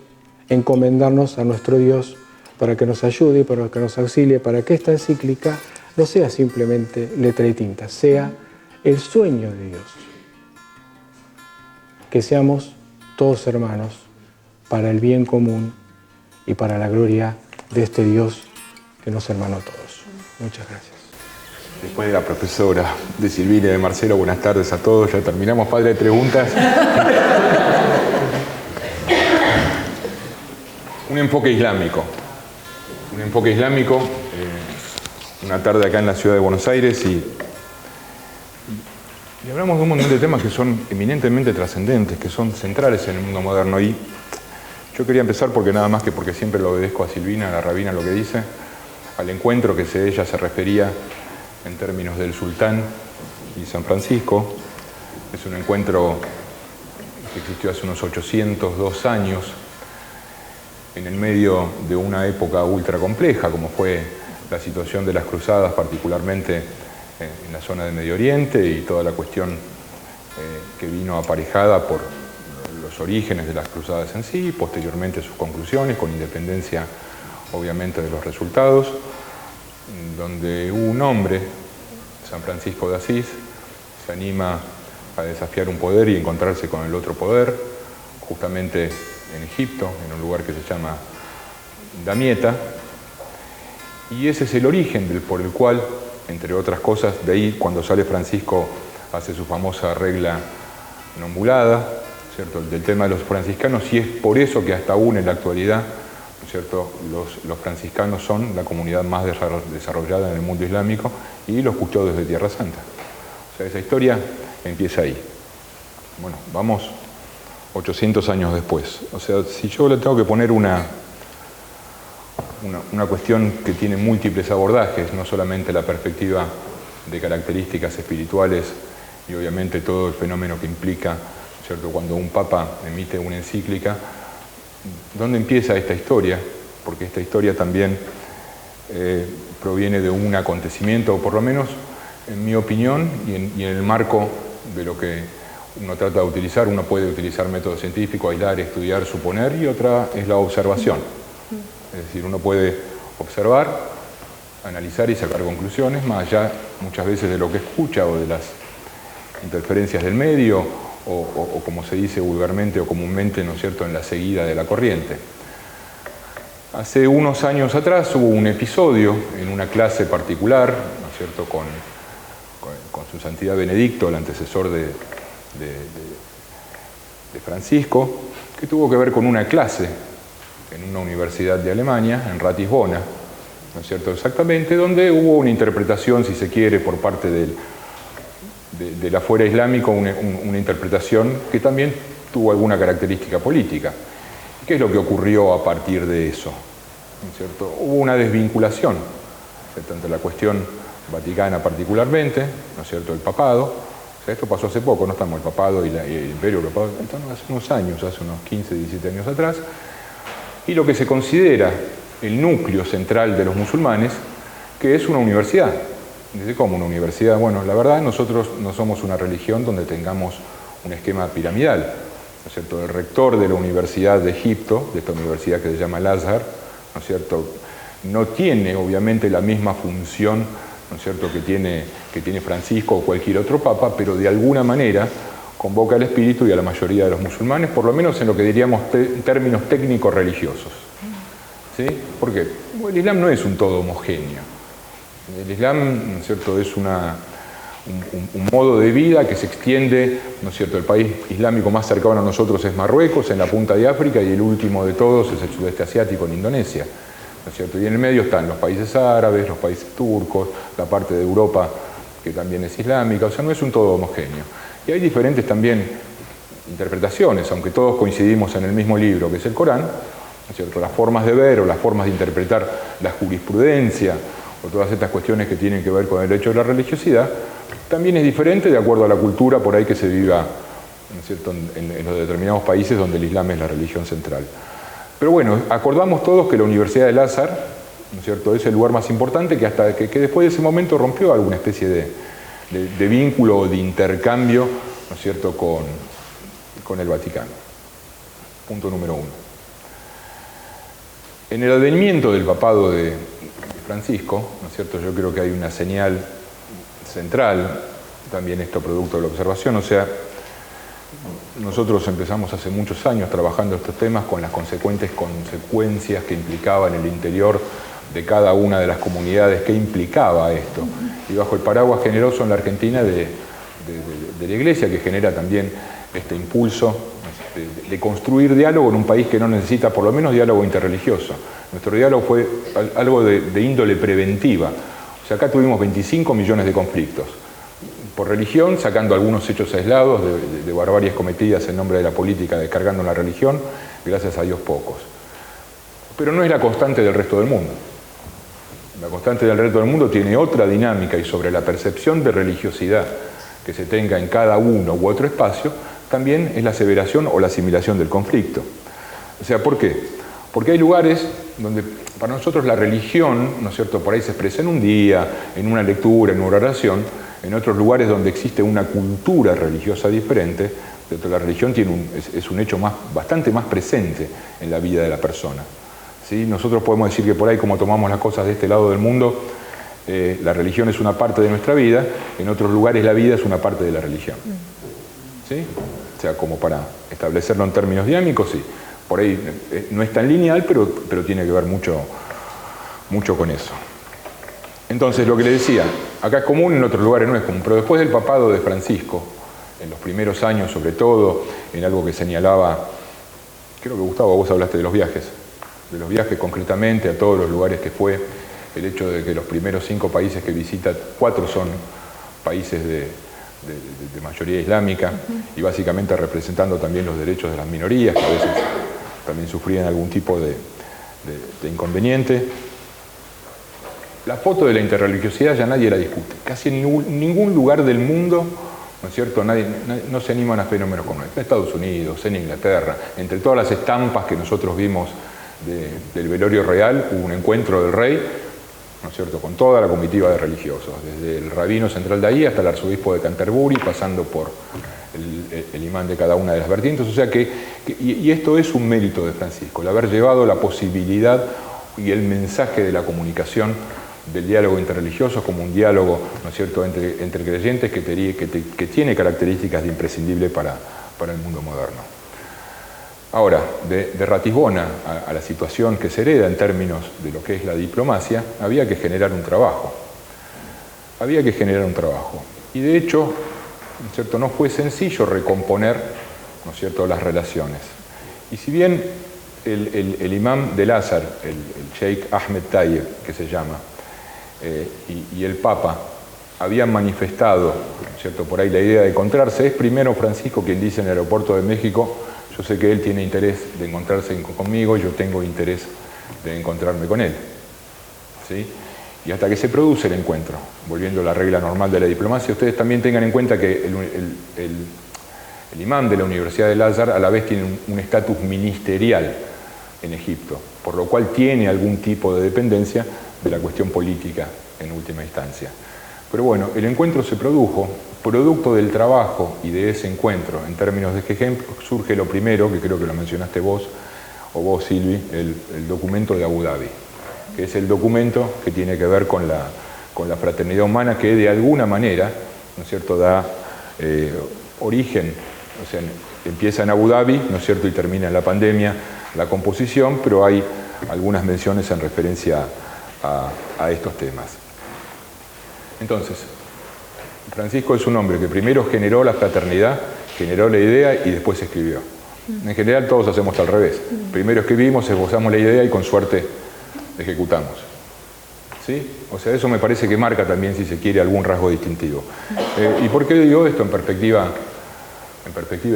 encomendarnos a nuestro Dios para que nos ayude, para que nos auxilie, para que esta encíclica no sea simplemente letra y tinta, sea el sueño de Dios. Que seamos todos hermanos para el bien común y para la gloria de este Dios que nos hermanó a todos. Muchas gracias. Después de la profesora, de Silvina y de Marcelo, buenas tardes a todos. Ya terminamos, padre de preguntas. Un enfoque islámico. Un enfoque islámico. Una tarde acá en la ciudad de Buenos Aires y hablamos de un montón de temas que son eminentemente trascendentes, que son centrales en el mundo moderno. Y yo quería empezar porque siempre lo obedezco a Silvina, a la rabina, lo que dice, al encuentro que ella se refería en términos del sultán y San Francisco. Es un encuentro que existió hace unos 802 años, en el medio de una época ultra compleja, como fue la situación de las cruzadas, particularmente en la zona del Medio Oriente, y toda la cuestión que vino aparejada por los orígenes de las cruzadas en sí, posteriormente sus conclusiones, con independencia obviamente de los resultados, donde un hombre, San Francisco de Asís, se anima a desafiar un poder y encontrarse con el otro poder, justamente en Egipto, en un lugar que se llama Damieta, y ese es el origen por el cual, entre otras cosas, de ahí cuando sale Francisco hace su famosa regla nombulada, ¿cierto?, del tema de los franciscanos, y es por eso que hasta aún en la actualidad, ¿cierto?, los franciscanos son la comunidad más desarrollada en el mundo islámico y los custodios de Tierra Santa. O sea, esa historia empieza ahí. Bueno, vamos 800 años después. O sea, si yo le tengo que poner una cuestión que tiene múltiples abordajes, no solamente la perspectiva de características espirituales y obviamente todo el fenómeno que implica, ¿cierto?, cuando un papa emite una encíclica, ¿dónde empieza esta historia? Porque esta historia también proviene de un acontecimiento, o por lo menos, en mi opinión, y en el marco de lo que uno trata de utilizar. Uno puede utilizar método científico, aislar, estudiar, suponer, y otra es la observación. Es decir, uno puede observar, analizar y sacar conclusiones, más allá muchas veces de lo que escucha o de las interferencias del medio, o como se dice vulgarmente o comúnmente, ¿no es cierto?, en la seguida de la corriente. Hace unos años atrás hubo un episodio en una clase particular, ¿no es cierto?, con su santidad Benedicto, el antecesor de Francisco, que tuvo que ver con una clase en una universidad de Alemania, en Ratisbona, ¿no es cierto?, exactamente, donde hubo una interpretación, si se quiere, por parte del afuera islámico, una interpretación que también tuvo alguna característica política. ¿Qué es lo que ocurrió a partir de eso? ¿No es cierto? Hubo una desvinculación, ¿cierto?, entre la cuestión vaticana particularmente, ¿no es cierto?, el papado. O sea, esto pasó hace poco, no estamos el papado y el imperio europeo, hace unos años, hace unos 15, 17 años atrás, y lo que se considera el núcleo central de los musulmanes, que es una universidad. Dice, ¿cómo una universidad? Bueno, la verdad, nosotros no somos una religión donde tengamos un esquema piramidal, ¿no es cierto? El rector de la Universidad de Egipto, de esta universidad que se llama el Azhar, ¿no es cierto?, no tiene obviamente la misma función, ¿no es cierto?, que tiene Francisco o cualquier otro papa, pero de alguna manera convoca al espíritu y a la mayoría de los musulmanes, por lo menos en lo que diríamos en términos técnicos religiosos. ¿Sí? ¿Por qué? Bueno, el Islam no es un todo homogéneo. El Islam, ¿no es cierto?, es un modo de vida que se extiende, ¿no es cierto?, el país islámico más cercano a nosotros es Marruecos, en la punta de África, y el último de todos es el sudeste asiático, en Indonesia, ¿no es cierto? Y en el medio están los países árabes, los países turcos, la parte de Europa que también es islámica. O sea, no es un todo homogéneo. Y hay diferentes también interpretaciones, aunque todos coincidimos en el mismo libro, que es el Corán, ¿no es cierto?, las formas de ver o las formas de interpretar la jurisprudencia o todas estas cuestiones que tienen que ver con el hecho de la religiosidad, también es diferente de acuerdo a la cultura por ahí que se viva ¿no es cierto?, en los determinados países donde el Islam es la religión central. Pero bueno, acordamos todos que la Universidad del Azhar, ¿no es cierto?, es el lugar más importante, que hasta que después de ese momento rompió alguna especie de vínculo o de intercambio, ¿no es cierto?, con el Vaticano. Punto número 1. En el advenimiento del papado de Francisco, ¿no es cierto?, yo creo que hay una señal central, también esto producto de la observación, o sea, nosotros empezamos hace muchos años trabajando estos temas con las consecuentes consecuencias que implicaba en el interior de cada una de las comunidades, que implicaba esto. Y bajo el paraguas generoso en la Argentina de la Iglesia, que genera también este impulso de construir diálogo en un país que no necesita por lo menos diálogo interreligioso. Nuestro diálogo fue algo de índole preventiva. O sea, acá tuvimos 25 millones de conflictos por religión, sacando algunos hechos aislados de barbaries cometidas en nombre de la política, descargando la religión, gracias a Dios pocos. Pero no es la constante del resto del mundo. La constante del resto del mundo tiene otra dinámica, y sobre la percepción de religiosidad que se tenga en cada uno u otro espacio, también es la aseveración o la asimilación del conflicto. O sea, ¿por qué? Porque hay lugares donde para nosotros la religión, ¿no es cierto?, por ahí se expresa en un día, en una lectura, en una oración. En otros lugares donde existe una cultura religiosa diferente, la religión es un hecho bastante más presente en la vida de la persona. ¿Sí? Nosotros podemos decir que por ahí, como tomamos las cosas de este lado del mundo, la religión es una parte de nuestra vida, en otros lugares la vida es una parte de la religión. ¿Sí? O sea, como para establecerlo en términos dinámicos, sí. Por ahí no es tan lineal, pero tiene que ver mucho con eso. Entonces, lo que le decía, acá es común, en otros lugares no es común, pero después del papado de Francisco, en los primeros años sobre todo, en algo que señalaba, creo que Gustavo, vos hablaste de los viajes concretamente a todos los lugares que fue, el hecho de que los primeros 5 países que visita, 4 son países de mayoría islámica, y básicamente representando también los derechos de las minorías, que a veces también sufrían algún tipo de inconveniente. La foto de la interreligiosidad ya nadie la discute. Casi en ningún lugar del mundo, ¿no es cierto?, no se animan a fenómenos como este. En Estados Unidos, en Inglaterra, entre todas las estampas que nosotros vimos del velorio real, hubo un encuentro del rey, ¿no es cierto?, con toda la comitiva de religiosos, desde el rabino central de ahí hasta el arzobispo de Canterbury, pasando por el imán de cada una de las vertientes. O sea y esto es un mérito de Francisco, el haber llevado la posibilidad y el mensaje de la comunicación del diálogo interreligioso como un diálogo, ¿no es cierto?, entre creyentes que tiene características de imprescindible para el mundo moderno. Ahora, de Ratisbona a la situación que se hereda en términos de lo que es la diplomacia, había que generar un trabajo. Y de hecho, ¿no es cierto?, no fue sencillo recomponer, ¿no es cierto?, las relaciones. Y si bien el imam del Azhar, el Sheikh Ahmed Tayeb, que se llama, y el Papa habían manifestado, ¿no es cierto?, por ahí la idea de encontrarse, es primero Francisco quien dice en el aeropuerto de México: yo sé que él tiene interés de encontrarse conmigo, yo tengo interés de encontrarme con él. ¿Sí? Y hasta que se produce el encuentro, volviendo a la regla normal de la diplomacia, ustedes también tengan en cuenta que el imán de la Universidad del Azhar a la vez tiene un estatus ministerial en Egipto, por lo cual tiene algún tipo de dependencia de la cuestión política en última instancia. Pero bueno, el encuentro se produjo, producto del trabajo y de ese encuentro, en términos de ejemplo, surge lo primero, que creo que lo mencionaste vos, o vos, Silvi, el documento de Abu Dhabi, que es el documento que tiene que ver con la fraternidad humana, que de alguna manera, ¿no es cierto?, da origen, o sea, empieza en Abu Dhabi, ¿no es cierto?, y termina en la pandemia, la composición, pero hay algunas menciones en referencia a estos temas. Entonces, Francisco es un hombre que primero generó la fraternidad, generó la idea y después escribió. En general todos hacemos al revés. Primero escribimos, esbozamos la idea y con suerte ejecutamos. ¿Sí? O sea, eso me parece que marca también, si se quiere, algún rasgo distintivo. ¿Y por qué digo esto en perspectiva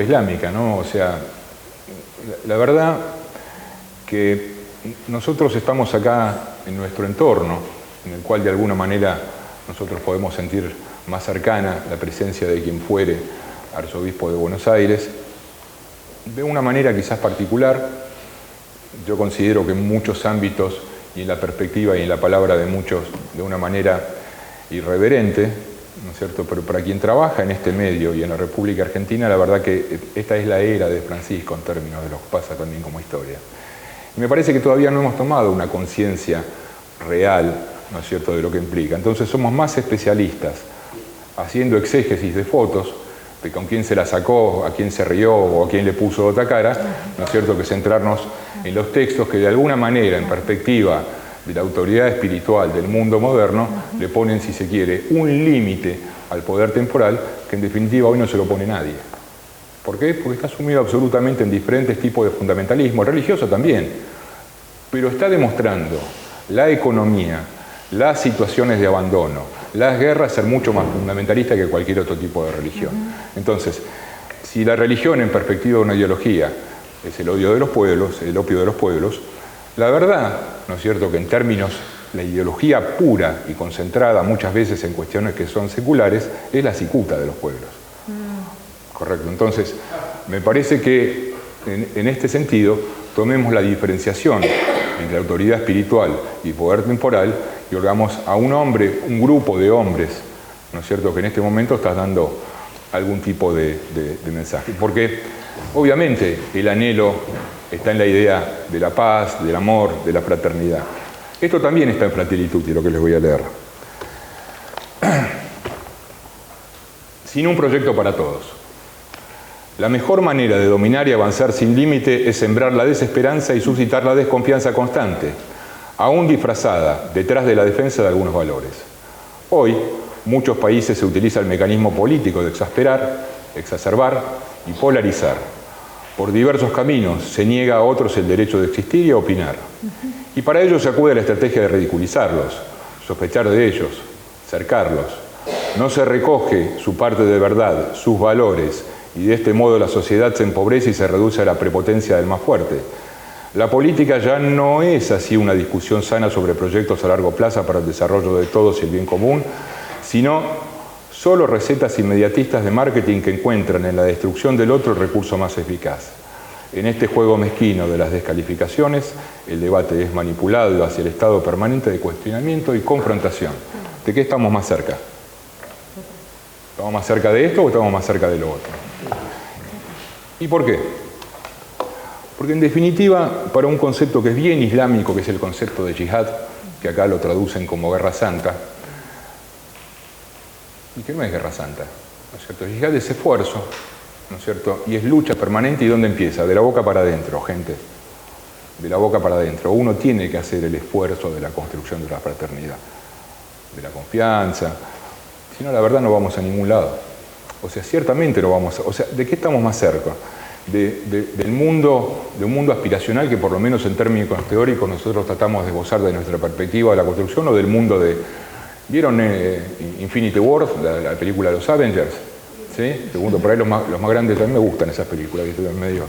islámica, ¿no? O sea, la verdad que nosotros estamos acá en nuestro entorno, en el cual de alguna manera nosotros podemos sentir más cercana la presencia de quien fuere, arzobispo de Buenos Aires, de una manera quizás particular. Yo considero que en muchos ámbitos y en la perspectiva y en la palabra de muchos, de una manera irreverente, ¿no es cierto? Pero para quien trabaja en este medio y en la República Argentina, la verdad que esta es la era de Francisco en términos de lo que pasa también como historia. Y me parece que todavía no hemos tomado una conciencia real, ¿no es cierto?, de lo que implica. Entonces somos más especialistas haciendo exégesis de fotos, de con quién se la sacó, a quién se rió o a quién le puso otra cara, ¿no es cierto?, que centrarnos en los textos que de alguna manera, en perspectiva de la autoridad espiritual del mundo moderno, le ponen, si se quiere, un límite al poder temporal que en definitiva hoy no se lo pone nadie. ¿Por qué? Porque está sumido absolutamente en diferentes tipos de fundamentalismo, el religioso también, pero está demostrando la economía, las situaciones de abandono, las guerras ser mucho más fundamentalistas que cualquier otro tipo de religión. Entonces, si la religión en perspectiva de una ideología es el odio de los pueblos, el opio de los pueblos, la verdad, ¿no es cierto?, que en términos, la ideología pura y concentrada muchas veces en cuestiones que son seculares, es la cicuta de los pueblos. Correcto. Entonces, me parece que en este sentido tomemos la diferenciación entre autoridad espiritual y poder temporal y orgamos a un hombre, un grupo de hombres, ¿no es cierto?, que en este momento estás dando algún tipo de mensaje. Porque obviamente el anhelo está en la idea de la paz, del amor, de la fraternidad. Esto también está en Fratelli Tutti, lo que les voy a leer. Sin un proyecto para todos. La mejor manera de dominar y avanzar sin límite es sembrar la desesperanza y suscitar la desconfianza constante, aún disfrazada detrás de la defensa de algunos valores. Hoy, muchos países se utiliza el mecanismo político de exasperar, exacerbar y polarizar. Por diversos caminos se niega a otros el derecho de existir y a opinar. Y para ello se acude a la estrategia de ridiculizarlos, sospechar de ellos, cercarlos. No se recoge su parte de verdad, sus valores, y de este modo la sociedad se empobrece y se reduce a la prepotencia del más fuerte. La política ya no es así una discusión sana sobre proyectos a largo plazo para el desarrollo de todos y el bien común, sino solo recetas inmediatistas de marketing que encuentran en la destrucción del otro el recurso más eficaz. En este juego mezquino de las descalificaciones, el debate es manipulado hacia el estado permanente de cuestionamiento y confrontación. ¿De qué estamos más cerca? ¿Estamos más cerca de esto o estamos más cerca de lo otro? ¿Y por qué? Porque en definitiva, para un concepto que es bien islámico, que es el concepto de yihad, que acá lo traducen como guerra santa, y que no es guerra santa, ¿no es cierto? Yihad es esfuerzo, ¿no es cierto? Y es lucha permanente. ¿Y dónde empieza? De la boca para adentro, gente. De la boca para adentro. Uno tiene que hacer el esfuerzo de la construcción de la fraternidad, de la confianza. Si no, la verdad no vamos a ningún lado. O sea, ciertamente no vamos a... O sea, ¿de qué estamos más cerca? De un mundo aspiracional que por lo menos en términos teóricos nosotros tratamos de gozar de nuestra perspectiva de la construcción, o del mundo de... ¿Vieron Infinity War, la película de los Avengers? ¿Sí? Segundo, por ahí los más grandes también me gustan esas películas, que estoy en medio.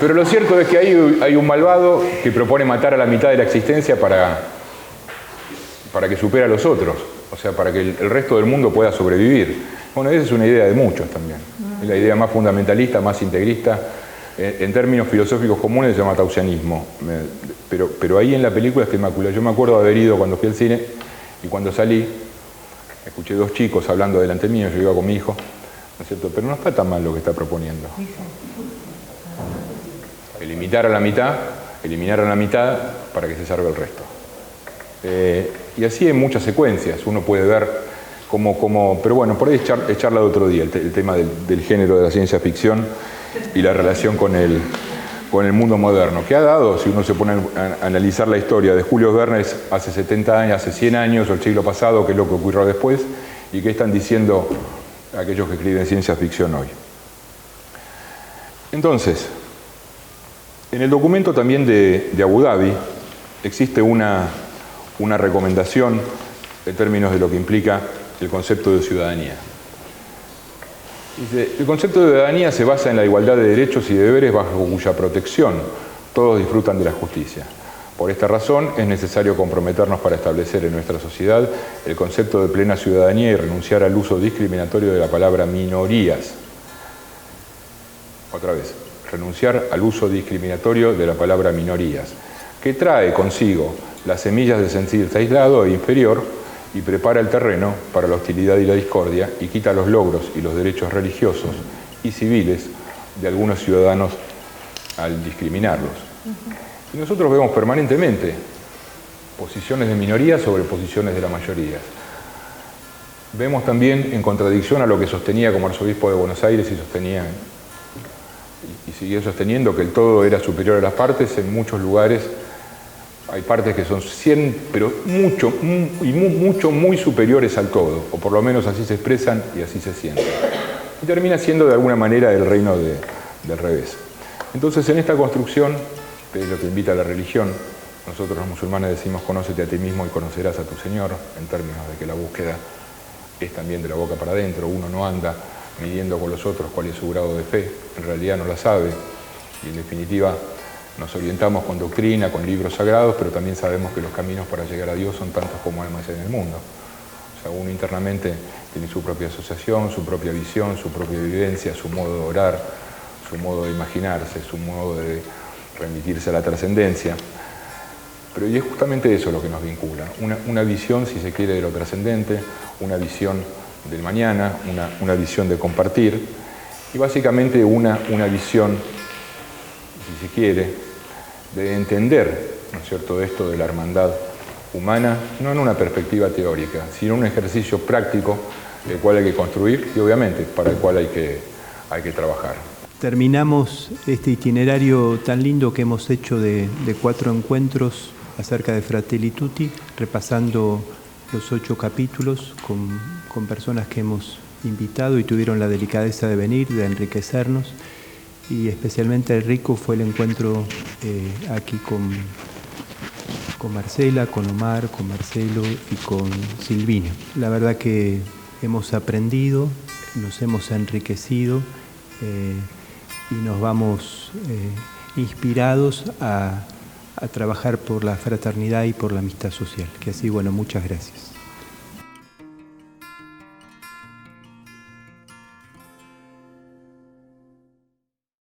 Pero lo cierto es que hay un malvado que propone matar a la mitad de la existencia para que supere a los otros, o sea, para que el resto del mundo pueda sobrevivir. Bueno, esa es una idea de muchos también. Es la idea más fundamentalista, más integrista. En términos filosóficos comunes se llama tausianismo. Pero ahí en la película está inmaculada. Yo me acuerdo de haber ido cuando fui al cine y cuando salí, escuché dos chicos hablando delante mío, yo iba con mi hijo, ¿no es cierto? Pero no está tan mal lo que está proponiendo. Eliminar a la mitad para que se salve el resto. Y así en muchas secuencias uno puede ver cómo pero bueno, por ahí es charla de otro día, el tema del género de la ciencia ficción y la relación con el mundo moderno, que ha dado, si uno se pone a analizar la historia de Julio Verne hace 70 años, hace 100 años, o el siglo pasado, qué es lo que ocurrió después, y qué están diciendo aquellos que escriben ciencia ficción hoy. Entonces, en el documento también de Abu Dhabi existe una recomendación en términos de lo que implica el concepto de ciudadanía. Dice, el concepto de ciudadanía se basa en la igualdad de derechos y deberes bajo cuya protección todos disfrutan de la justicia. Por esta razón es necesario comprometernos para establecer en nuestra sociedad el concepto de plena ciudadanía y renunciar al uso discriminatorio de la palabra minorías. Otra vez, renunciar al uso discriminatorio de la palabra minorías, que trae consigo las semillas de sentirse aislado e inferior y prepara el terreno para la hostilidad y la discordia y quita los logros y los derechos religiosos y civiles de algunos ciudadanos al discriminarlos. Y nosotros vemos permanentemente posiciones de minorías sobre posiciones de la mayoría. Vemos también en contradicción a lo que sostenía como arzobispo de Buenos Aires y siguió sosteniendo que el todo era superior a las partes. En muchos lugares hay partes que son pero muy superiores al todo, o por lo menos así se expresan y así se sienten. Y termina siendo de alguna manera el reino del revés. Entonces, en esta construcción, que es lo que invita a la religión, nosotros los musulmanes decimos conócete a ti mismo y conocerás a tu Señor, en términos de que la búsqueda es también de la boca para adentro. Uno no anda midiendo con los otros cuál es su grado de fe, en realidad no la sabe, y en definitiva nos orientamos con doctrina, con libros sagrados, pero también sabemos que los caminos para llegar a Dios son tantos como almas en el mundo. O sea, uno internamente tiene su propia asociación, su propia visión, su propia vivencia, su modo de orar, su modo de imaginarse, su modo de remitirse a la trascendencia. Pero y es justamente eso lo que nos vincula, una visión, si se quiere, de lo trascendente, una visión del mañana, una visión de compartir, y básicamente una visión, si se quiere, de entender, ¿no es cierto?, esto de la hermandad humana, no en una perspectiva teórica, sino un ejercicio práctico del cual hay que construir y obviamente para el cual hay que trabajar. Terminamos este itinerario tan lindo que hemos hecho de 4 encuentros acerca de Fratelli Tutti, repasando los 8 capítulos con personas que hemos invitado y tuvieron la delicadeza de venir, de enriquecernos, y especialmente rico fue el encuentro aquí con Marcela, con Omar, con Marcelo y con Silvina. La verdad que hemos aprendido, nos hemos enriquecido y nos vamos inspirados a trabajar por la fraternidad y por la amistad social. Que así, bueno, muchas gracias.